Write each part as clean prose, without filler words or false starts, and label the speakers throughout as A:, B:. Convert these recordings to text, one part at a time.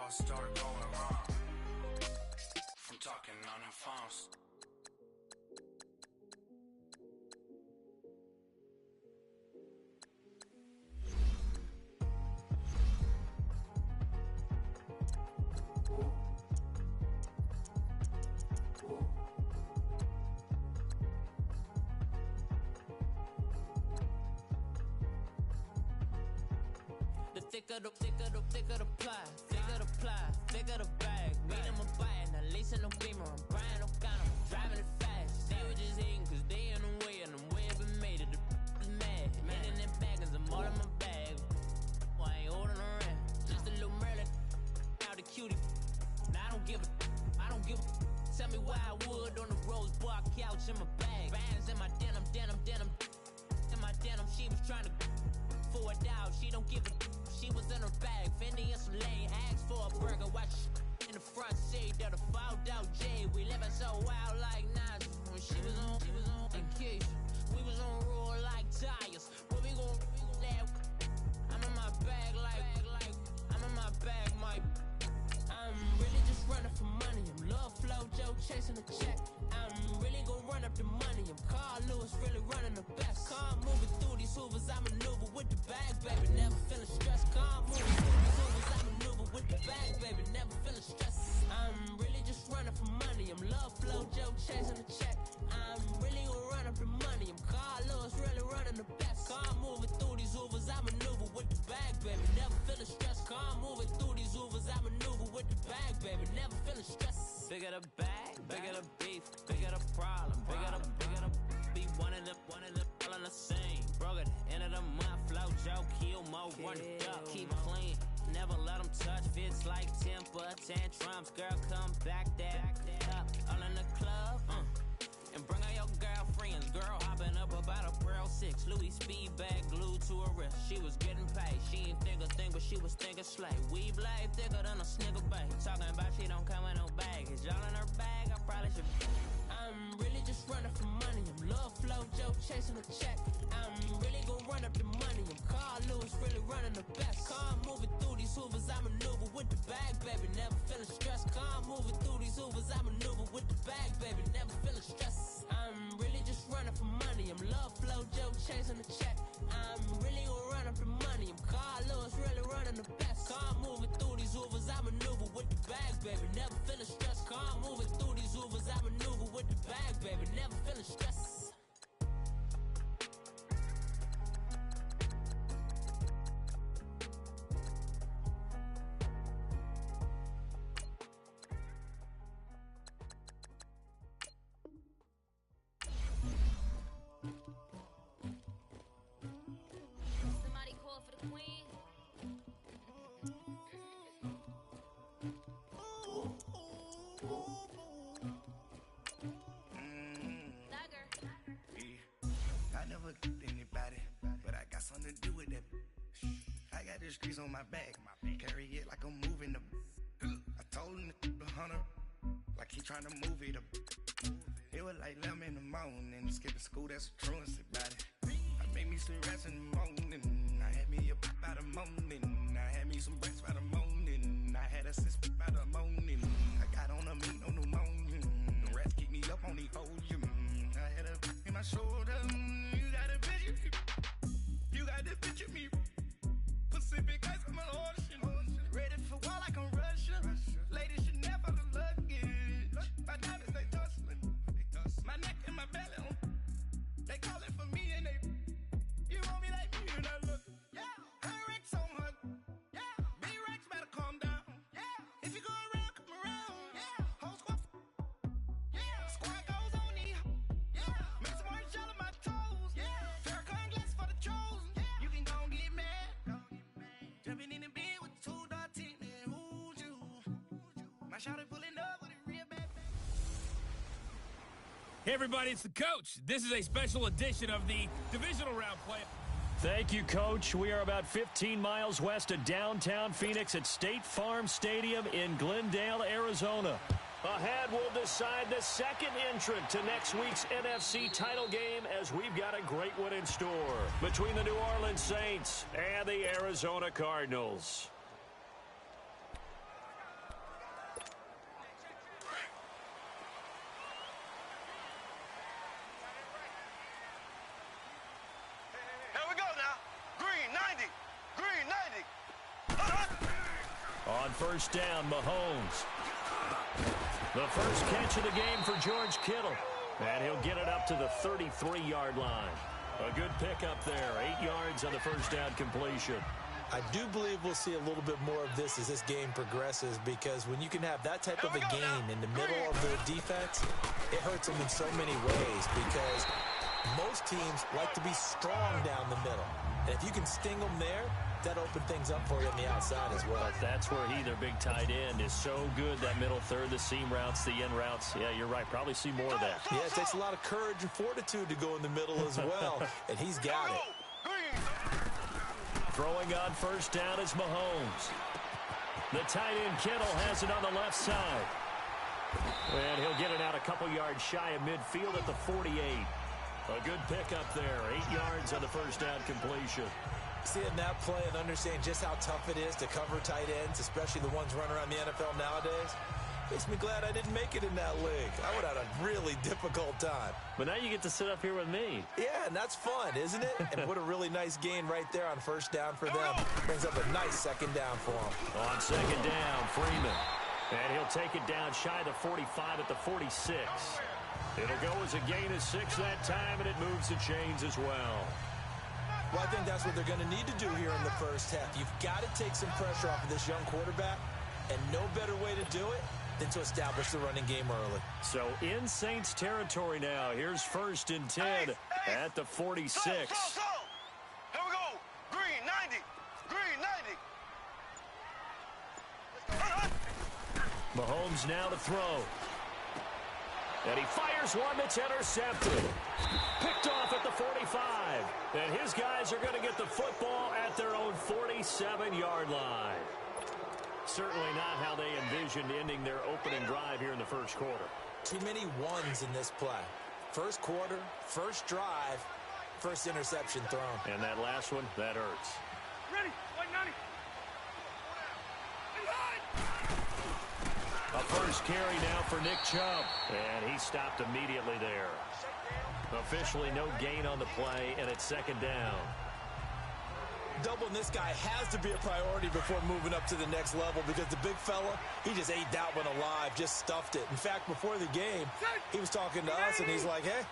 A: all start going wrong from talking on the phones.
B: Thicker the ply, thicker the bag. Meet them a buying, at least in no beamer. I'm buying no gun, I'm driving it fast. They were just hating cause they in the way, and I'm way up and made it. The is mad. Man in them baggins, I'm all in my bag. Well, I ain't holding around. Just a little Merlin, out the cutie. Now I don't give a. Tell me why I would on the rose bar couch in my bag. Bands in my denim. In my denim, she was trying to for it out. She don't give a. She was in her bag, Fendi and some lane. Asked for a burger, watch in the front seat of the fouled out J. We living so wild like Nas. When she was on vacation, we was on roll like tires. What we gon' that? I'm in my bag like I'm in my bag, Mike. I'm really just running for money. I'm love flow, Joe chasing the check. I'm really gon' run up the money. I'm Carl Lewis, really running the best. Car moving through these hoovers, I maneuver with the bags, baby. Never feeling stressed. Car moving through these hoovers, I maneuver with the bags, baby. Never feeling stressed. I'm really just running for money. I'm love flow, Joe chasing the check. I'm really gon' run up the money. I'm Carl Lewis, really running the best. Car moving through these hoovers, I maneuver with the bags, baby. Never feeling stressed. Car moving through these hoovers, I maneuver with the bag, baby. Never feeling stressed. Bigger the bag, bigger the beef, bigger the problem, bigger the be one of the all in the same. Broke at the end of the month, flow Joe, kill mo, run it up, keep clean. Never let them touch, fits like temper tantrums. Girl, come back that up, all in the club, and bring out your girlfriends. Girl hopping up about a Pearl 6, Louis speed bag glued to her wrist. She was getting paid, she ain't think a thing, but she was thinking slay. Weave blade thicker than a snigger bag. Talking about she don't come with no baggage. Y'all in her bag, I probably should. I'm really just running for money. I'm love flow, Joe chasing the check. I'm really gon' run up the money. I'm Carl Lewis, really running the best. Car moving through these hoovers, I maneuver with the bag, baby. Never feeling stressed. Car moving through these hoovers, I maneuver with the bag, baby. Never feeling stressed. I'm really just running for money. I'm love flow, Joe chasing the check. I'm really gon' run up the money. I'm Carl Lewis, really running the best. Car moving through these hoovers, I maneuver with the bag, baby. Never feeling stressed. Car moving through these hoovers, I maneuver with the bag, baby. Never feeling stressed.
C: Somebody call for the queen.
D: I never killed anybody, but I got something to do with that. I got the streets on my back, carry it like I'm moving the. I told him to the hunter, like he trying to move it up. It was like 11 in the morning, skipping school, that's a truancy about it. I made me some rats in the morning, I had me a pop by the morning, I had me some breaks by the morning, I had a sis by the morning. I got on a meat on the morning, the rats keep me up on the folium. I had a in my shoulder, you got a picture me, you got the picture me. Pacific ice on my ocean, ready for war like I'm Russia. Ladies should never the luggage. My diamonds they tussling, my neck and my belly on. They calling for me and they. You want me like me and I look. Yeah, her Rex on her. Yeah, B-Rex better calm down. Yeah, if you go around, come around. Yeah, whole squad. Yeah, squad goes on the. Yeah, make some orange gel on my toes. Yeah, Farrakhan glass for the trolls. Yeah, you can go and get mad. Jumping in the bed with 2 dark teeth, man, who's you? My shawty pulling up with a real bad.
E: Hey everybody, it's the coach. This is a special edition of the divisional round play.
F: Thank you, Coach. We are about 15 miles west of downtown Phoenix at State Farm Stadium in Glendale, Arizona. Ahead, we'll decide the second entrant to next week's NFC title game as we've got a great one in store between the New Orleans Saints and the Arizona Cardinals. On first down, Mahomes. The first catch of the game for George Kittle. And he'll get it up to the 33-yard line. A good pickup there. 8 yards on the first down completion.
G: I do believe we'll see a little bit more of this as this game progresses, because when you can have that type of a game in the middle of the defense, it hurts them in so many ways, because most teams like to be strong down the middle. And if you can sting them there, that open things up for you on the outside as well.
F: But that's where he, their big tight end, is so good, that middle third, the seam routes, the in routes. Yeah, you're right. Probably see more of that.
G: Yeah, it takes a lot of courage and fortitude to go in the middle as well, and he's got it.
F: Throwing on first down is Mahomes. The tight end Kittle has it on the left side. And he'll get it out a couple yards shy of midfield at the 48. A good pickup there. 8 yards on the first down completion.
G: Seeing that play and understanding just how tough it is to cover tight ends, especially the ones running around the NFL nowadays, makes me glad I didn't make it in that league. I would have had a really difficult time.
F: But now you get to sit up here with me.
G: Yeah, and that's fun, isn't it? And what a really nice gain right there on first down for them. Brings up a nice second down for them.
F: On second down, Freeman. And he'll take it down shy of the 45 at the 46. It'll go as a gain of 6 that time, and it moves the chains as well.
G: Well, I think that's what they're going to need to do here in the first half. You've got to take some pressure off of this young quarterback, and no better way to do it than to establish the running game early.
F: So in Saints territory now. Here's first and 10 at the 46.
H: Here we go. Green 90. Green 90.
F: Mahomes now to throw. And he fires one that's intercepted. Picked off at the 45. And his guys are going to get the football at their own 47-yard line. Certainly not how they envisioned ending their opening drive here in the first quarter.
G: Too many ones in this play. First quarter, first drive, first interception thrown.
F: And that last one, that hurts.
H: Ready. 190.
F: A first carry now for Nick Chubb. And he stopped immediately there. Officially no gain on the play, and it's second down.
G: Doubling this guy has to be a priority before moving up to the next level, because the big fella, he just ate that one alive, just stuffed it. In fact, before the game, he was talking to us, and he's like, hey,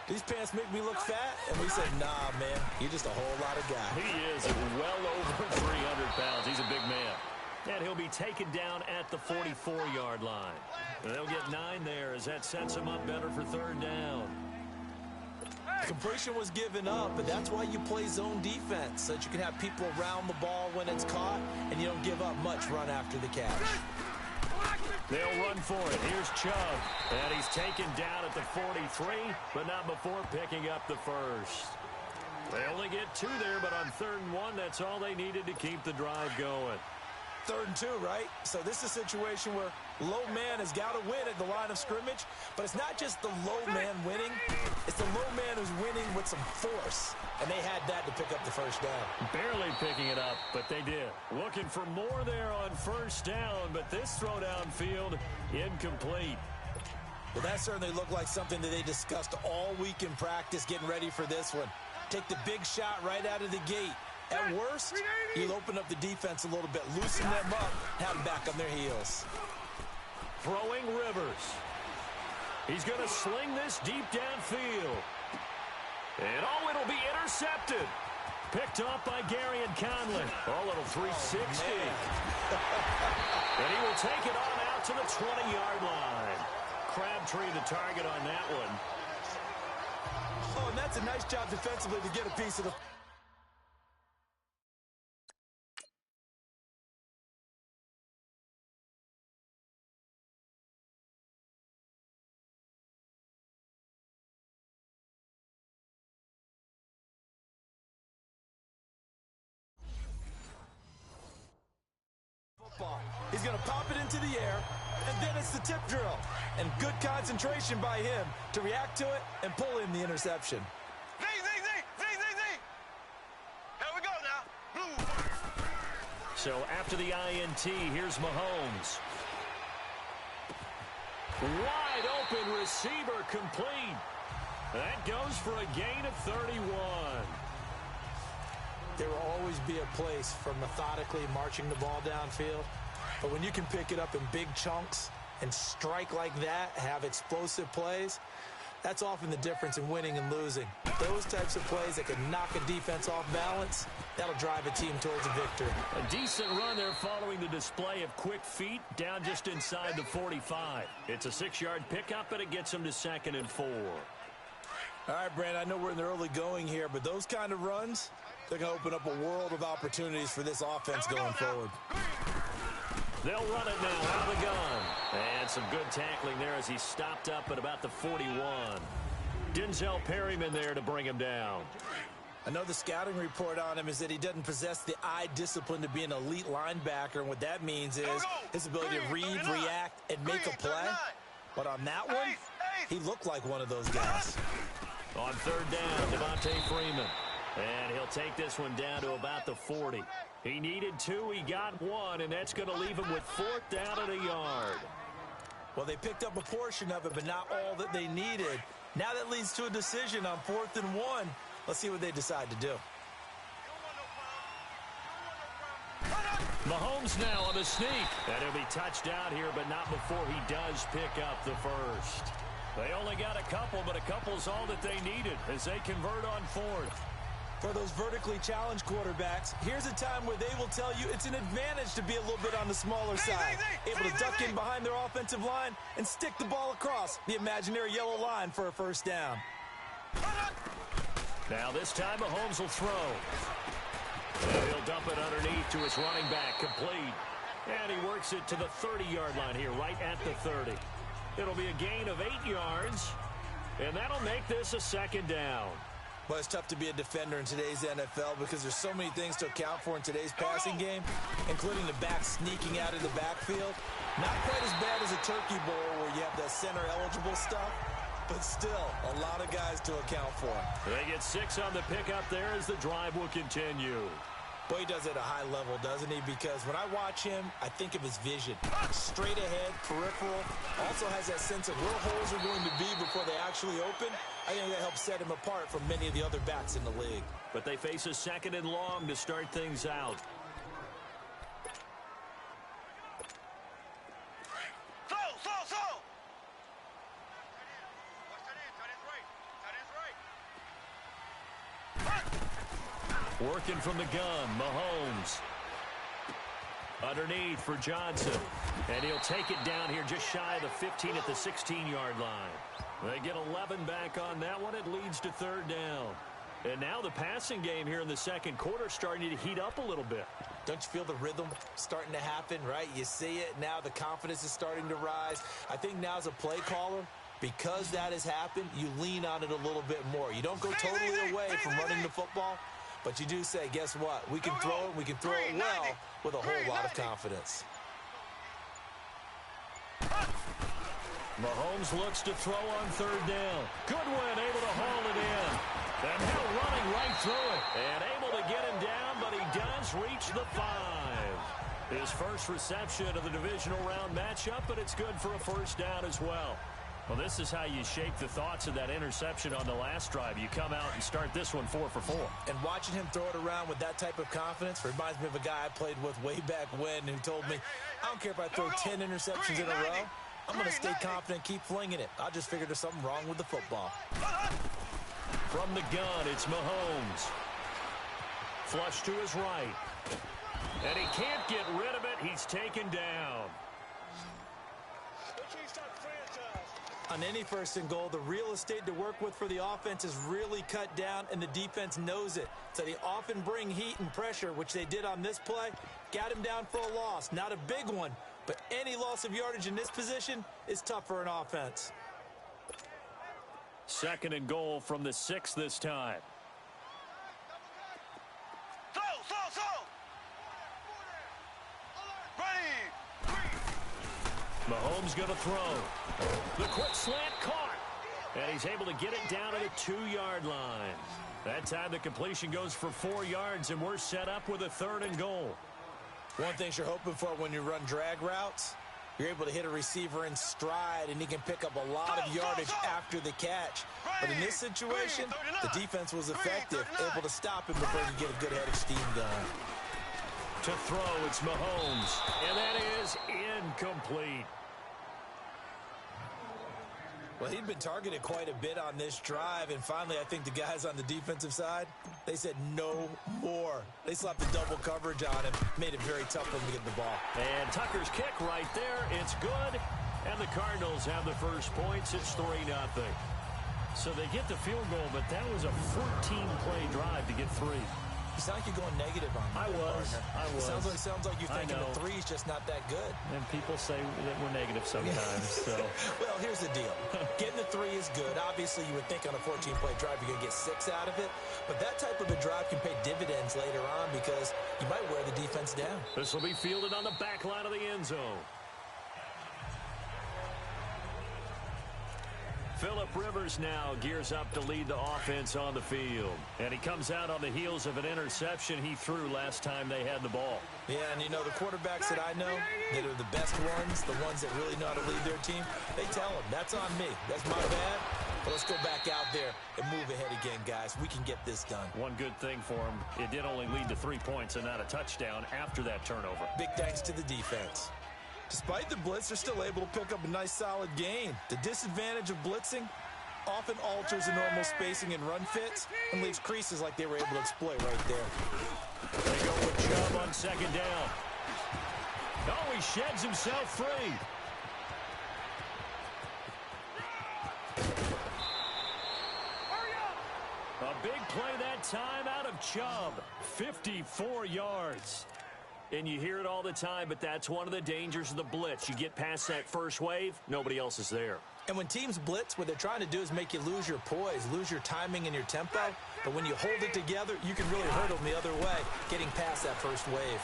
G: these pants make me look fat? And we said, nah, man, you're just a whole lot of guy.
F: He is well over 300 pounds. He's a big man. And he'll be taken down at the 44-yard line. And they'll get 9 there as that sets him up better for third down.
G: Completion was given up, but that's why you play zone defense, so that you can have people around the ball when it's caught, and you don't give up much run after the catch.
F: They'll run for it. Here's Chubb, and he's taken down at the 43, but not before picking up the first. They only get 2 there, but on 3rd and 1, that's all they needed to keep the drive going.
G: 3rd and 2, right? So this is a situation where low man has got to win at the line of scrimmage, but it's not just the low man winning. It's the low man who's winning with some force, and they had that to pick up the first down.
F: Barely picking it up, but they did. Looking for more there on first down, but this throw downfield incomplete.
G: Well, that certainly looked like something that they discussed all week in practice, getting ready for this one. Take the big shot right out of the gate. At worst, you'll open up the defense a little bit, loosen them up, have them back on their heels.
F: Throwing Rivers. He's going to sling this deep downfield. And oh, it'll be intercepted. Picked off by Gary and Conley. Oh, little 360. And he will take it on out to the 20-yard line. Crabtree the target on that one.
G: Oh, and that's a nice job defensively to get a piece of the... He's going to pop it into the air, and then it's the tip drill. And good concentration by him to react to it and pull in the interception.
H: Z. Here we go now. Blue.
F: So after the INT, here's Mahomes. Wide open receiver complete. That goes for a gain of 31.
G: There will always be a place for methodically marching the ball downfield. But when you can pick it up in big chunks and strike like that, have explosive plays, that's often the difference in winning and losing. Those types of plays that can knock a defense off balance, that'll drive a team towards a victory.
F: A decent run there following the display of quick feet down just inside the 45. It's a 6-yard pickup, and it gets them to 2nd and 4.
G: All right, Brandon, I know we're in the early going here, but those kind of runs, they're going to open up a world of opportunities for this offense going forward.
F: They'll run it now out of the gun. And some good tackling there as he stopped up at about the 41. Denzel Perryman there to bring him down.
G: I know the scouting report on him is that he doesn't possess the eye discipline to be an elite linebacker, and what that means is his ability to read, react, and make a play. But on that one, he looked like one of those guys.
F: On 3rd down, Devontae Freeman. And he'll take this one down to about the 40. He needed 2, he got 1, and that's going to leave him with 4th down at a yard.
G: Well, they picked up a portion of it, but not all that they needed. Now that leads to a decision on 4th and 1. Let's see what they decide to do.
F: Mahomes now on the sneak. And he'll be touched out here, but not before he does pick up the first. They only got a couple, but a couple's all that they needed as they convert on 4th.
G: For those vertically challenged quarterbacks, here's a time where they will tell you it's an advantage to be a little bit on the smaller side. Able to duck in behind their offensive line and stick the ball across the imaginary yellow line for a 1st down.
F: Now this time Mahomes will throw. And he'll dump it underneath to his running back, complete. And he works it to the 30-yard line here, right at the 30. It'll be a gain of 8 yards, and that'll make this a 2nd down.
G: Well, it's tough to be a defender in today's NFL because there's so many things to account for in today's passing game, including the back sneaking out of the backfield. Not quite as bad as a turkey bowl where you have the center-eligible stuff, but still a lot of guys to account for.
F: They get 6 on the pickup there as the drive will continue.
G: Boy, he does it at a high level, doesn't he? Because when I watch him, I think of his vision. Straight ahead, peripheral. Also has that sense of where holes are going to be before they actually open. I think that helps set him apart from many of the other backs in the league.
F: But they face a 2nd and long to start things out. Working from the gun, Mahomes. Underneath for Johnson. And he'll take it down here just shy of the 15 at the 16-yard line. They get 11 back on that one. It leads to 3rd down. And now the passing game here in the 2nd quarter starting to heat up a little bit.
G: Don't you feel the rhythm starting to happen, right? You see it now. The confidence is starting to rise. I think now as a play caller, because that has happened, you lean on it a little bit more. You don't go totally away from running the football. But you do say, guess what? We can throw it. We can throw it well with a whole lot of confidence.
F: Mahomes looks to throw on 3rd down. Goodwin able to haul it in. And now running right through it. And able to get him down, but he does reach the 5. His first reception of the divisional round matchup, but it's good for a 1st down as well. Well, this is how you shape the thoughts of that interception on the last drive. You come out and start this one 4 for 4.
G: And watching him throw it around with that type of confidence reminds me of a guy I played with way back when who told me, I don't care if I throw 10 interceptions in a row. I'm going to stay confident, keep flinging it. I just figured there's something wrong with the football.
F: From the gun, it's Mahomes. Flush to his right. And he can't get rid of it. He's taken down.
G: On any 1st and goal, the real estate to work with for the offense is really cut down, and the defense knows it. So they often bring heat and pressure, which they did on this play. Got him down for a loss. Not a big one, but any loss of yardage in this position is tough for an offense.
F: 2nd and goal from the 6 this time. Mahomes going to throw. The quick slant caught. And he's able to get it down to the 2-yard line. That time the completion goes for 4 yards, and we're set up with a 3rd and goal.
G: One thing you're hoping for when you run drag routes You're able to hit a receiver in stride, and he can pick up a lot of yardage after the catch. But in this situation, the defense was effective, able to stop him before he could get a good head of steam going.
F: To throw, it's Mahomes, and that is incomplete.
G: Well, he'd been targeted quite a bit on this drive, and finally I think the guys on the defensive side, they said no more. They slapped the double coverage on him, made it very tough for him to get the ball. And
F: Tucker's kick right there, it's good, and the Cardinals have the first points. It's 3-0. So they get the field goal, but that was a 14-play drive to get 3.
G: You sound like you're going negative on me.
F: I was.
G: Sounds like you're thinking the 3's just not that good.
F: And people say that we're negative sometimes. So.
G: Well, here's the deal. Getting the 3 is good. Obviously, you would think on a 14-play drive you're going to get 6 out of it. But that type of a drive can pay dividends later on because you might wear the defense down.
F: This will be fielded on the back line of the end zone. Phillip Rivers now gears up to lead the offense on the field. And he comes out on the heels of an interception he threw last time they had the ball.
G: Yeah, and you know, the quarterbacks that I know that are the best ones, the ones that really know how to lead their team, they tell them, that's on me. That's my bad. But let's go back out there and move ahead again, guys. We can get this done.
F: One good thing for him, it did only lead to 3 points and not a touchdown after that turnover.
G: Big thanks to the defense. Despite the blitz, they're still able to pick up a nice, solid gain. The disadvantage of blitzing often alters the normal spacing and run fits and leaves creases like they were able to exploit right there.
F: They go with Chubb on second down. Oh, he sheds himself free. A big play that time out of Chubb. 54 yards. And you hear it all the time, but that's one of the dangers of the blitz. You get past that first wave, nobody else is there.
G: And when teams blitz, what they're trying to do is make you lose your poise, lose your timing and your tempo. But when you hold it together, you can really hurt them the other way, getting past that first wave.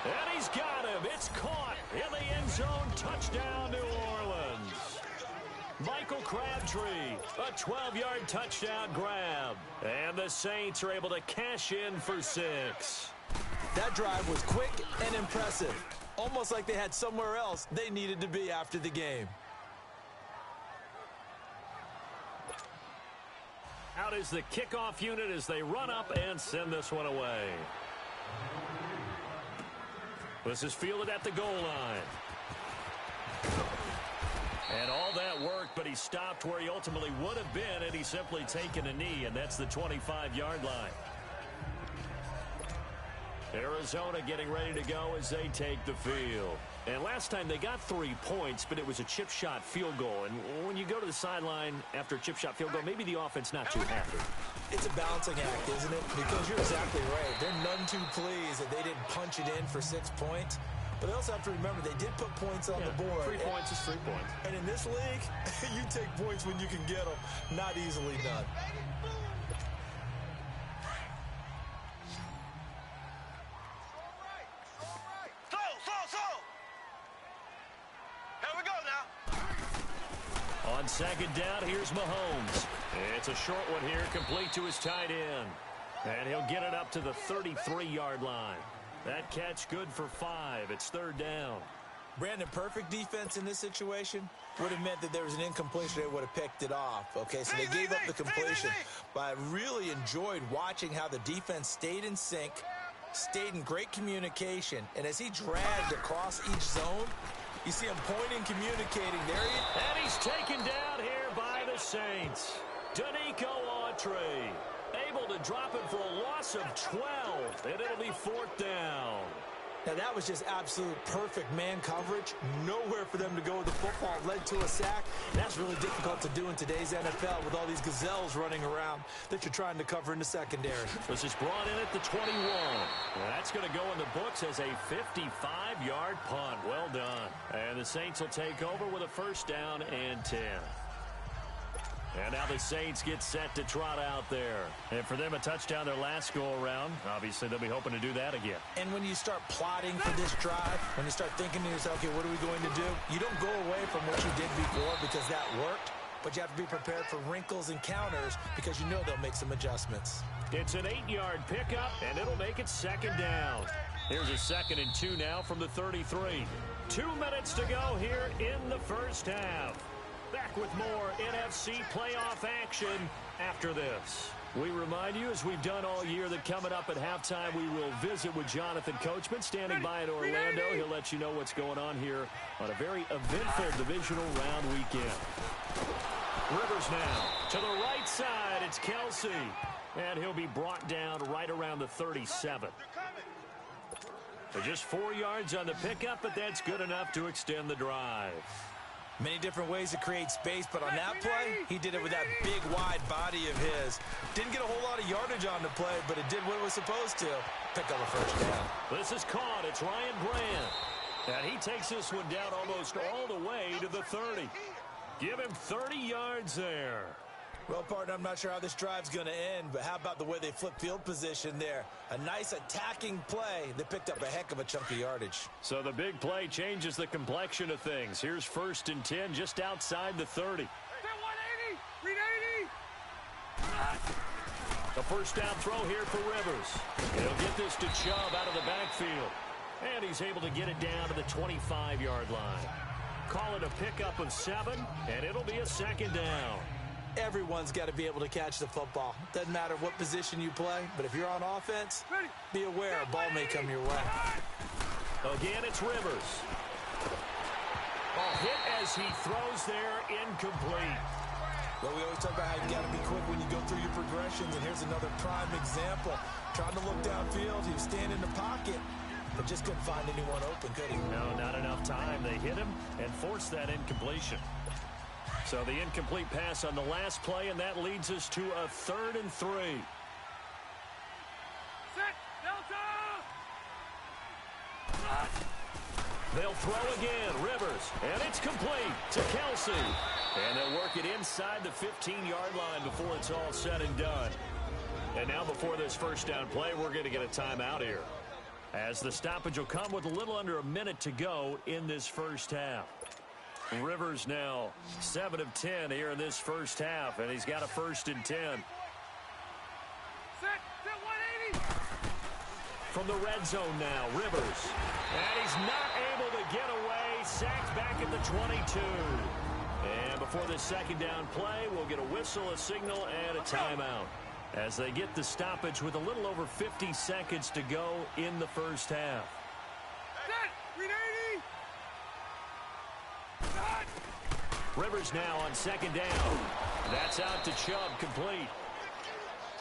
F: And he's got him. It's caught in the end zone. Touchdown, New Orleans. Michael Crabtree, a 12-yard touchdown grab. And the Saints are able to cash in for 6.
G: That drive was quick and impressive. Almost like they had somewhere else they needed to be after the game.
F: Out is the kickoff unit as they run up and send this one away. This is fielded at the goal line. And all that worked, but he stopped where he ultimately would have been had he simply taken a knee, and that's the 25-yard line. Arizona getting ready to go as they take the field. And last time they got 3 points, but it was a chip shot field goal. And when you go to the sideline after a chip shot field goal, maybe the offense not too happy.
G: It's a balancing act, isn't it? Because you're exactly right. They're none too pleased that they didn't punch it in for 6 points. But they also have to remember they did put points on the board.
F: 3 points is 3 points.
G: And in this league, you take points when you can get them. Not easily done.
F: On second down, here's Mahomes. It's a short one here, complete to his tight end. And he'll get it up to the 33-yard line. That catch good for 5. It's 3rd down.
G: Brandon, perfect defense in this situation would have meant that there was an incompletion. They would have picked it off. Okay, so they gave up the completion. But I really enjoyed watching how the defense stayed in sync, stayed in great communication. And as he dragged across each zone, you see him pointing, communicating. There he is.
F: And he's taken down here by the Saints. Danico Autry able to drop it for a loss of 12, and it'll be 4th down.
G: Now, that was just absolute perfect man coverage. Nowhere for them to go with the football. Led to a sack. That's really difficult to do in today's NFL with all these gazelles running around that you're trying to cover in the secondary.
F: This is brought in at the 21. That's going to go in the books as a 55-yard punt. Well done. And the Saints will take over with a 1st down and 10. And now the Saints get set to trot out there. And for them, a touchdown their last go-around. Obviously, they'll be hoping to do that again.
G: And when you start plotting for this drive, when you start thinking to yourself, okay, what are we going to do? You don't go away from what you did before because that worked. But you have to be prepared for wrinkles and counters because you know they'll make some adjustments.
F: It's an 8-yard pickup, and it'll make it 2nd down. Here's a 2nd and 2 now from the 33. 2 minutes to go here in the first half. Back with more NFC playoff action after this. We remind you, as we've done all year, that coming up at halftime, we will visit with Jonathan Coachman, standing by in Orlando. He'll let you know what's going on here on a very eventful divisional round weekend. Rivers now to the right side. It's Kelsey. And he'll be brought down right around the 37. So just 4 yards on the pickup, but that's good enough to extend the drive.
G: Many different ways to create space, but on that play, he did it with that big, wide body of his. Didn't get a whole lot of yardage on the play, but it did what it was supposed to. Pick up a first down.
F: This is caught. It's Ryan Brand. And he takes this one down almost all the way to the 30. Give him 30 yards there.
G: Well, partner, I'm not sure how this drive's going to end, but how about the way they flip field position there? A nice attacking play that picked up a heck of a chunk of yardage. So the big play changes the complexion of things. Here's 1st and 10 just outside the 30.
H: 180.
F: The first down throw here for Rivers. He'll get this to Chubb out of the backfield. And he's able to get it down to the 25-yard line. Call it a pickup of 7, and it'll be a 2nd down.
G: Everyone's got to be able to catch the football. Doesn't matter what position you play, but if you're on offense, be aware a ball may come your way.
F: Again, it's Rivers. A hit as he throws there, incomplete.
G: Well, we always talk about how you got to be quick when you go through your progressions, and here's another prime example. Trying to look downfield, he was standing in the pocket, but just couldn't find anyone open, could he?
F: No, not enough time. They hit him and forced that incompletion. So the incomplete pass on the last play, and that leads us to a 3rd and 3.
H: Set. Delta.
F: They'll throw again. Rivers. And it's complete to Kelsey. And they'll work it inside the 15-yard line before it's all said and done. And now before this first down play, we're going to get a timeout here, as the stoppage will come with a little under a minute to go in this first half. Rivers now 7 of 10 here in this first half, and he's got a 1st and 10.
H: Set 180.
F: From the red zone now, Rivers. And he's not able to get away. Sacked back at the 22. And before this 2nd down play, we'll get a whistle, a signal, and a timeout, as they get the stoppage with a little over 50 seconds to go in the first half.
H: Set. 380.
F: Rivers now on 2nd down. That's out to Chubb, complete.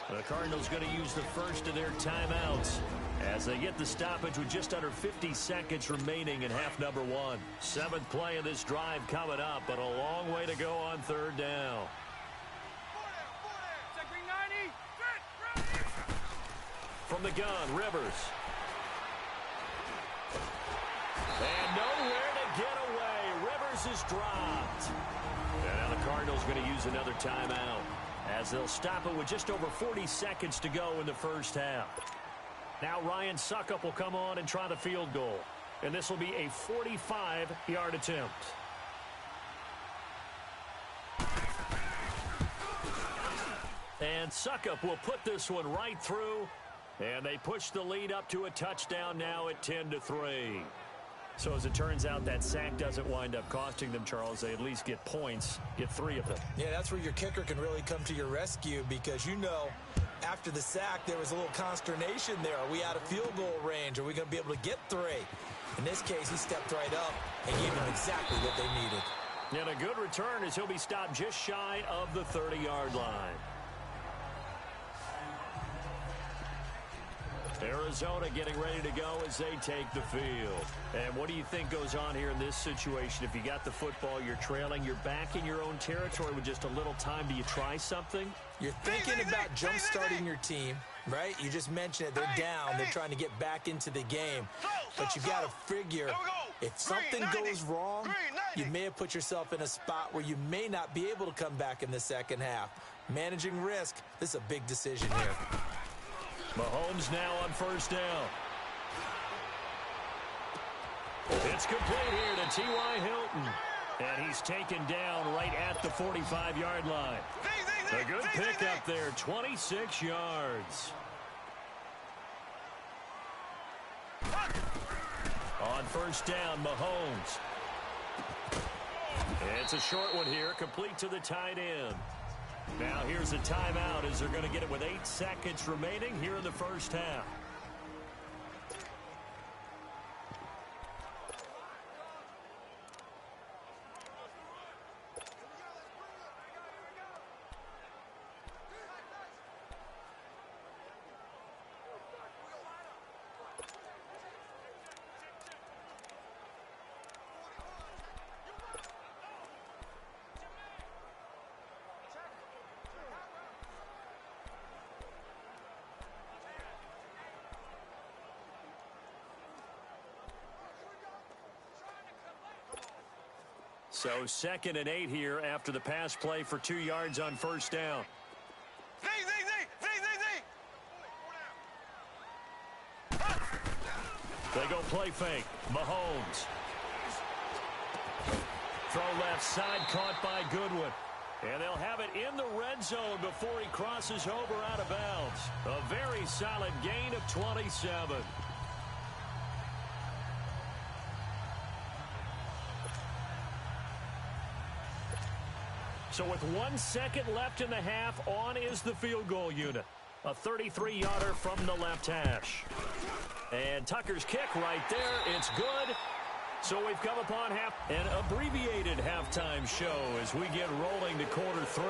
F: The Cardinals going to use the first of their timeouts as they get the stoppage with just under 50 seconds remaining in half number 1. 7th play of this drive coming up, but a long way to go on 3rd down.
H: Set. 90. Set.
F: From the gun, Rivers. And nowhere to get away. Rivers is dropped. And now the Cardinals going to use another timeout, as they'll stop it with just over 40 seconds to go in the first half. Now Ryan Suckup will come on and try the field goal, and this will be a 45-yard attempt. And Suckup will put this one right through, and they push the lead up to a touchdown now at 10-3. So as it turns out, that sack doesn't wind up costing them, Charles. They at least get points, get 3 of them.
G: Yeah, that's where your kicker can really come to your rescue, because you know after the sack there was a little consternation there. Are we out of field goal range? Are we going to be able to get 3? In this case, he stepped right up and gave them exactly what they needed.
F: And a good return, as he'll be stopped just shy of the 30-yard line. Arizona getting ready to go as they take the field. And what do you think goes on here in this situation? If you got the football, you're trailing, you're back in your own territory with just a little time. Do you try something?
G: You're thinking about jump-starting your team, right? You just mentioned it. They're down. They're trying to get back into the game. But you got to figure, if something goes wrong, you may have put yourself in a spot where you may not be able to come back in the second half. Managing risk, this is a big decision here.
F: Mahomes now on 1st down. It's complete here to T.Y. Hilton. And he's taken down right at the 45-yard line. A good pickup there, 26 yards. first down, Mahomes. It's a short one here, complete to the tight end. Now here's a timeout as they're going to get it with 8 seconds remaining here in the first half. So 2nd and 8 here after the pass play for 2 yards on first down.
H: Z.
F: They go play fake. Mahomes. Throw left side, caught by Goodwin. And they'll have it in the red zone before he crosses over out of bounds. A very solid gain of 27. So with 1 second left in the half, on is the field goal unit. A 33-yarder from the left hash. And Tucker's kick right there. It's good. So we've come upon an abbreviated halftime show as we get rolling to quarter 3.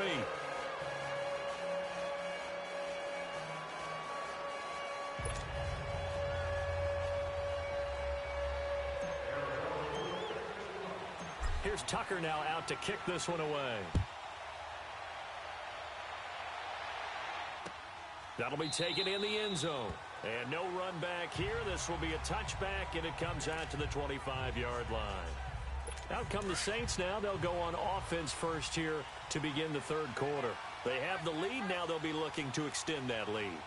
F: Here's Tucker now out to kick this one away. That'll be taken in the end zone. And no run back here. This will be a touchback, and it comes out to the 25-yard line. Out come the Saints now. They'll go on offense first here to begin the third quarter. They have the lead. Now they'll be looking to extend that lead.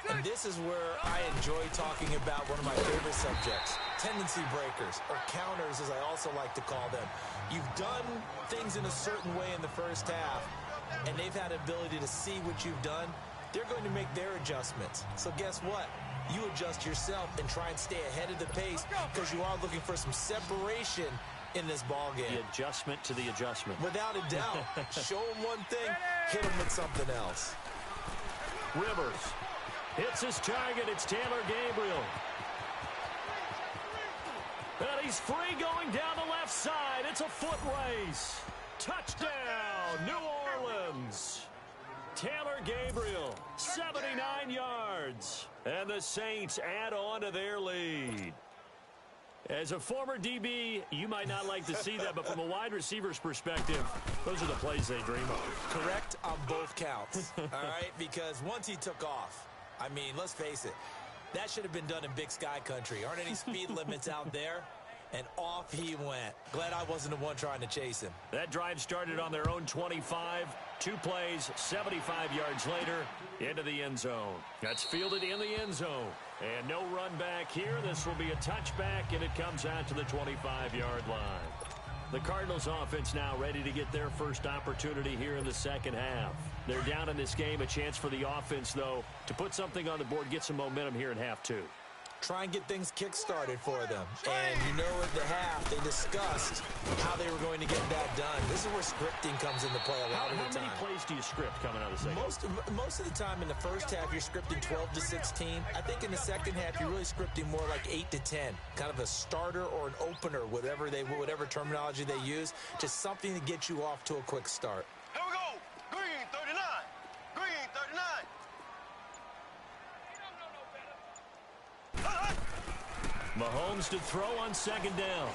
G: And this is where I enjoy talking about one of my favorite subjects, tendency breakers, or counters as I also like to call them. You've done things in a certain way in the first half, and they've had the ability to see what you've done. They're going to make their adjustments. So guess what? You adjust yourself and try and stay ahead of the pace because you are looking for some separation in this ball game.
F: The adjustment to the adjustment.
G: Without a doubt. Show them one thing, hit them with something else.
F: Rivers hits his target. It's Taylor Gabriel. And he's free going down the left side. It's a foot race. Touchdown, New Orleans. Taylor Gabriel, 79 yards. And the Saints add on to their lead. As a former DB, you might not like to see that, but from a wide receiver's perspective, those are the plays they dream of.
G: Correct on both counts, all right? Because once he took off, I mean, let's face it, that should have been done in Big Sky Country. Aren't any speed limits out there? And off he went. Glad I wasn't the one trying to chase him.
F: That drive started on their own 25. 2 plays, 75 yards later, into the end zone. That's fielded in the end zone. And no run back here. This will be a touchback, and it comes out to the 25-yard line. The Cardinals offense now ready to get their first opportunity here in the second half. They're down in this game. A chance for the offense, though, to put something on the board, get some momentum here in half 2.
G: Try and get things kick-started for them. And you know at the half, they discussed how they were going to get that done. This is where scripting comes into play a lot of the time.
F: How many plays do you script coming out of the second?
G: Most of the time in the first half, you're scripting 12 to 16. I think in the second half, you're really scripting more like 8 to 10. Kind of a starter or an opener, whatever terminology they use. Just something to get you off to a quick start.
H: Here we go. Green 39. Green 39.
F: Mahomes to throw on second down.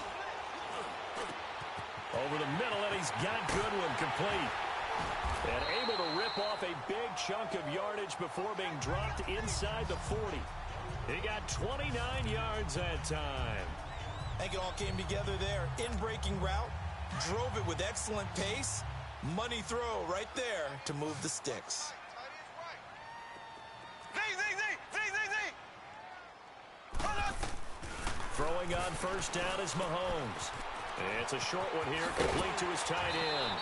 F: Over the middle, and he's got Goodwin complete. And able to rip off a big chunk of yardage before being dropped inside the 40. He got 29 yards that time.
G: I think it all came together there. In-breaking route, drove it with excellent pace. Money throw right there to move the sticks.
F: Throwing on first down is Mahomes. It's a short one here, complete to his tight end.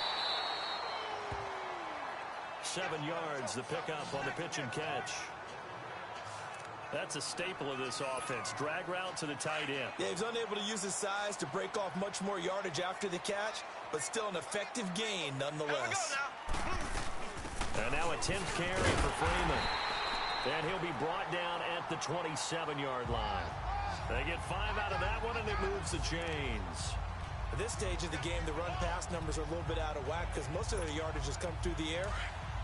F: 7 yards, the pickup on the pitch and catch. That's a staple of this offense. Drag route to the tight end.
G: Yeah, he's unable to use his size to break off much more yardage after the catch, but still an effective gain nonetheless.
F: And now a 10th carry for Freeman. And he'll be brought down at the 27-yard line. They get 5 out of that one, and it moves the chains.
G: At this stage of the game, the run-pass numbers are a little bit out of whack because most of their yardage has come through the air.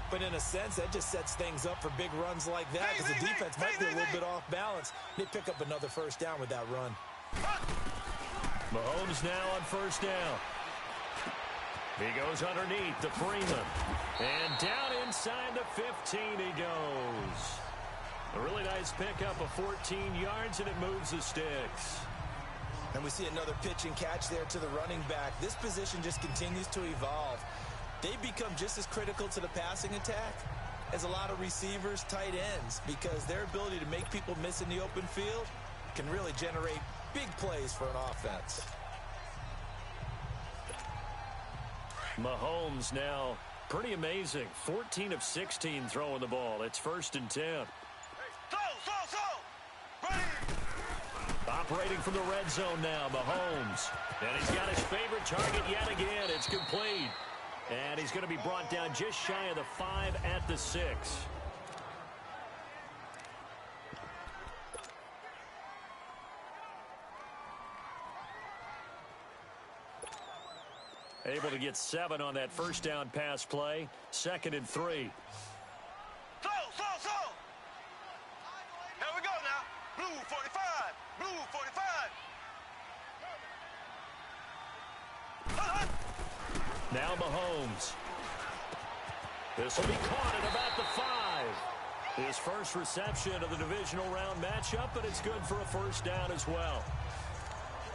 G: But in a sense, that just sets things up for big runs like that because the defense might be a little bit off balance. They pick up another first down with that run.
F: Mahomes now on first down. He goes underneath to Freeman. And down inside the 15 he goes. A really nice pickup of 14 yards, and it moves the sticks.
G: And we see another pitch and catch there to the running back. This position just continues to evolve. They become just as critical to the passing attack as a lot of receivers, tight ends, because their ability to make people miss in the open field can really generate big plays for an offense.
F: Mahomes now pretty amazing. 14 of 16 throwing the ball. It's 1st and 10. Operating from the red zone now, Mahomes. And he's got his favorite target yet again. It's complete. And he's going to be brought down just shy of the 5 at the 6. Able to get 7 on that first down pass play. 2nd and 3.
H: Here we go now. Blue 45. Blue 45.
F: Now Mahomes. This will be caught at about the 5. His first reception of the divisional round matchup, but it's good for a first down as well.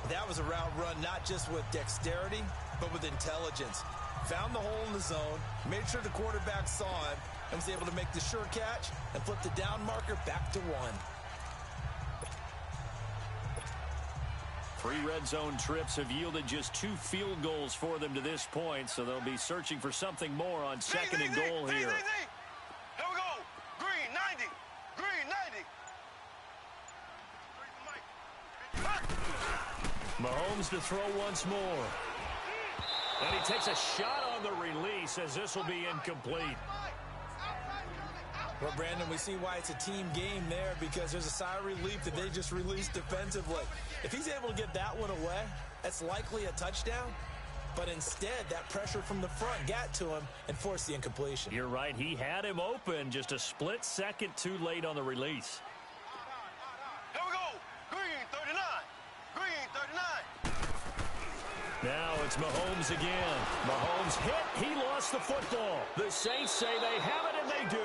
G: That was a route run not just with dexterity, but with intelligence. Found the hole in the zone, made sure the quarterback saw him, and was able to make the sure catch and flip the down marker back to 1.
F: 3 red zone trips have yielded just 2 field goals for them to this point, so they'll be searching for something more on 2nd and goal here.
H: Here we go. Green 90. Green 90.
F: Mahomes to throw once more. And he takes a shot on the release as this will be incomplete.
G: Well, Brandon, we see why it's a team game there because there's a sigh of relief that they just released defensively. If he's able to get that one away, that's likely a touchdown. But instead, that pressure from the front got to him and forced the incompletion.
F: You're right. He had him open, just a split second too late on the release.
H: Here we go. Green 39. Green 39.
F: Now it's Mahomes again. Mahomes hit. He lost the football. The Saints say they have it, and they do.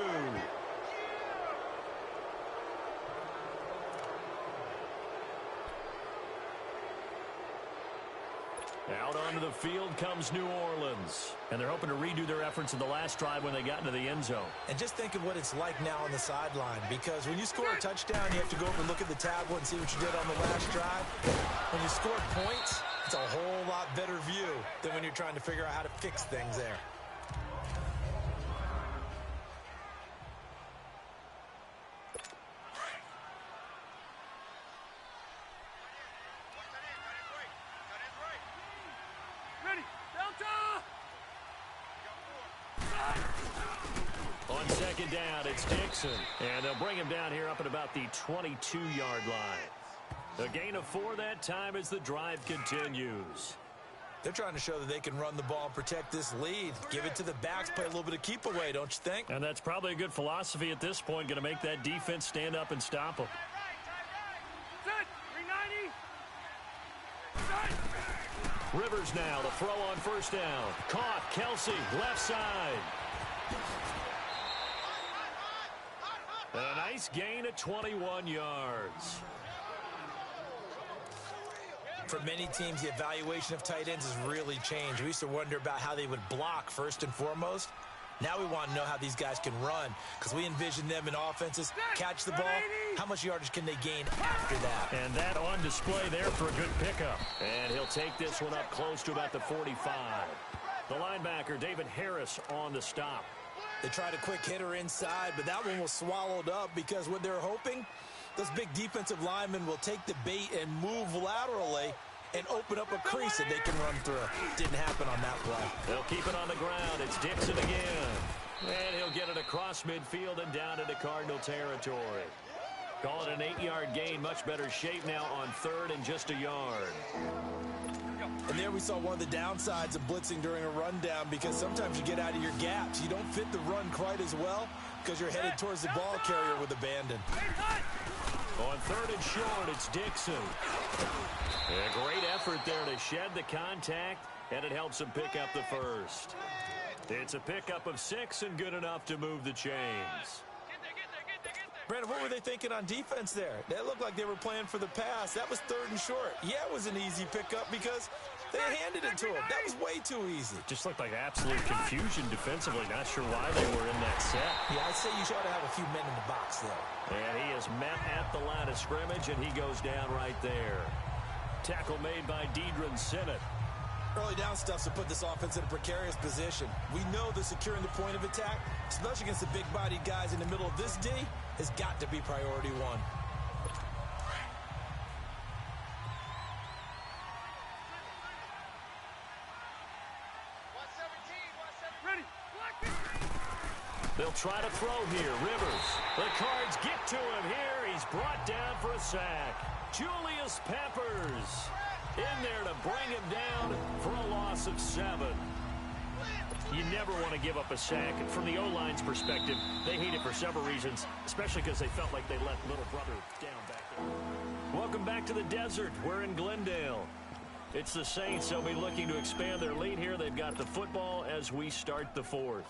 F: Out onto the field comes New Orleans. And they're hoping to redo their efforts in the last drive when they got into the end zone.
G: And just think of what it's like now on the sideline, because when you score a touchdown, you have to go over and look at the tablet and see what you did on the last drive. When you score points, it's a whole lot better view than when you're trying to figure out how to fix things there.
F: On 2nd down, it's Dixon. And they'll bring him down here up at about the 22-yard line. A gain of 4 that time as the drive continues.
G: They're trying to show that they can run the ball and protect this lead. Give it to the backs, play a little bit of keep away, don't you think?
F: And that's probably a good philosophy at this point, going to make that defense stand up and stop them. Rivers now, the throw on first down. Caught, Kelsey, left side. And a nice gain of 21 yards.
G: For many teams, the evaluation of tight ends has really changed. We used to wonder about how they would block first and foremost. Now we want to know how these guys can run because we envision them in offenses, catch the ball, how much yardage can they gain after that?
F: And that on display there for a good pickup. And he'll take this one up close to about the 45. The linebacker, David Harris, on the stop.
G: They tried a quick hitter inside, but that one was swallowed up because what they're hoping Those big defensive linemen will take the bait and move laterally and open up a crease that they can run through. Didn't happen on that play.
F: They'll keep it on the ground. It's Dixon again. And he'll get it across midfield and down into Cardinal territory. Call it an 8-yard gain. Much better shape now on 3rd and just a yard.
G: And there we saw one of the downsides of blitzing during a rundown, because sometimes you get out of your gaps. You don't fit the run quite as well because you're headed towards the ball carrier with abandon.
F: On 3rd and short, it's Dixon. A great effort there to shed the contact, and it helps him pick up the first. It's a pickup of 6 and good enough to move the chains.
G: Brandon, what were they thinking on defense there? That looked like they were playing for the pass. That was 3rd and short. Yeah, it was an easy pickup because they handed it to him. That was way too easy.
F: Just looked like absolute confusion defensively. Not sure why they were in that set.
G: Yeah, I'd say you should have a few men in the box there.
F: And he is met at the line of scrimmage, and he goes down right there. Tackle made by Deidron Sinnott.
G: Early down stuff to put this offense in a precarious position. We know that securing the point of attack, especially against the big-bodied guys in the middle of this D, has got to be priority one.
F: They'll try to throw here. Rivers. The Cards get to him here. He's brought down for a sack. Julius Peppers in there to bring him down for a loss of 7. You never want to give up a sack. And from the O-line's perspective, they hate it for several reasons, especially because they felt like they let little brother down back there. Welcome back to the desert. We're in Glendale. It's the Saints. They'll be looking to expand their lead here. They've got the football as we start the 4th.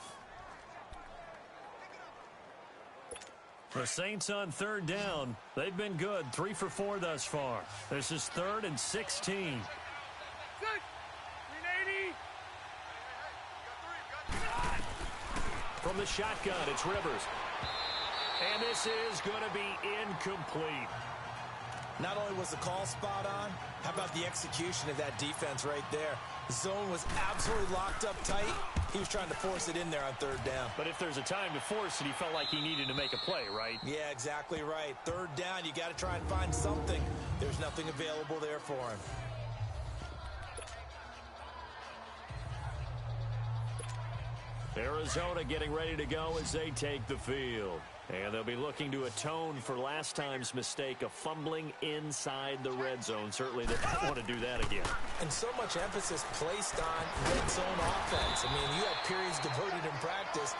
F: The Saints on 3rd down. They've been good. 3 for 4 thus far. This is 3rd and 16. From the shotgun, it's Rivers. And this is going to be incomplete.
G: Not only was the call spot on, how about the execution of that defense right there? The zone was absolutely locked up tight. He was trying to force it in there on 3rd down.
F: But if there's a time to force it, he felt like he needed to make a play, right?
G: Yeah, exactly right. 3rd down, you got to try and find something. There's nothing available there for him.
F: Arizona getting ready to go as they take the field. And they'll be looking to atone for last time's mistake of fumbling inside the red zone. Certainly they don't want to do that again.
G: And so much emphasis placed on red zone offense. I mean, you have periods devoted in practice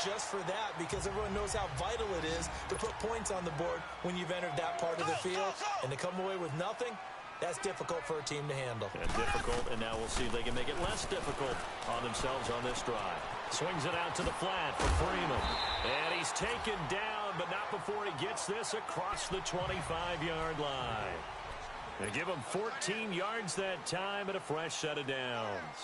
G: just for that, because everyone knows how vital it is to put points on the board when you've entered that part of the field. And to come away with nothing, that's difficult for a team to handle.
F: And difficult, and now we'll see if they can make it less difficult on themselves on this drive. Swings it out to the flat for Freeman. And he's taken down, but not before he gets this across the 25-yard line. They give him 14 yards that time and a fresh set of downs.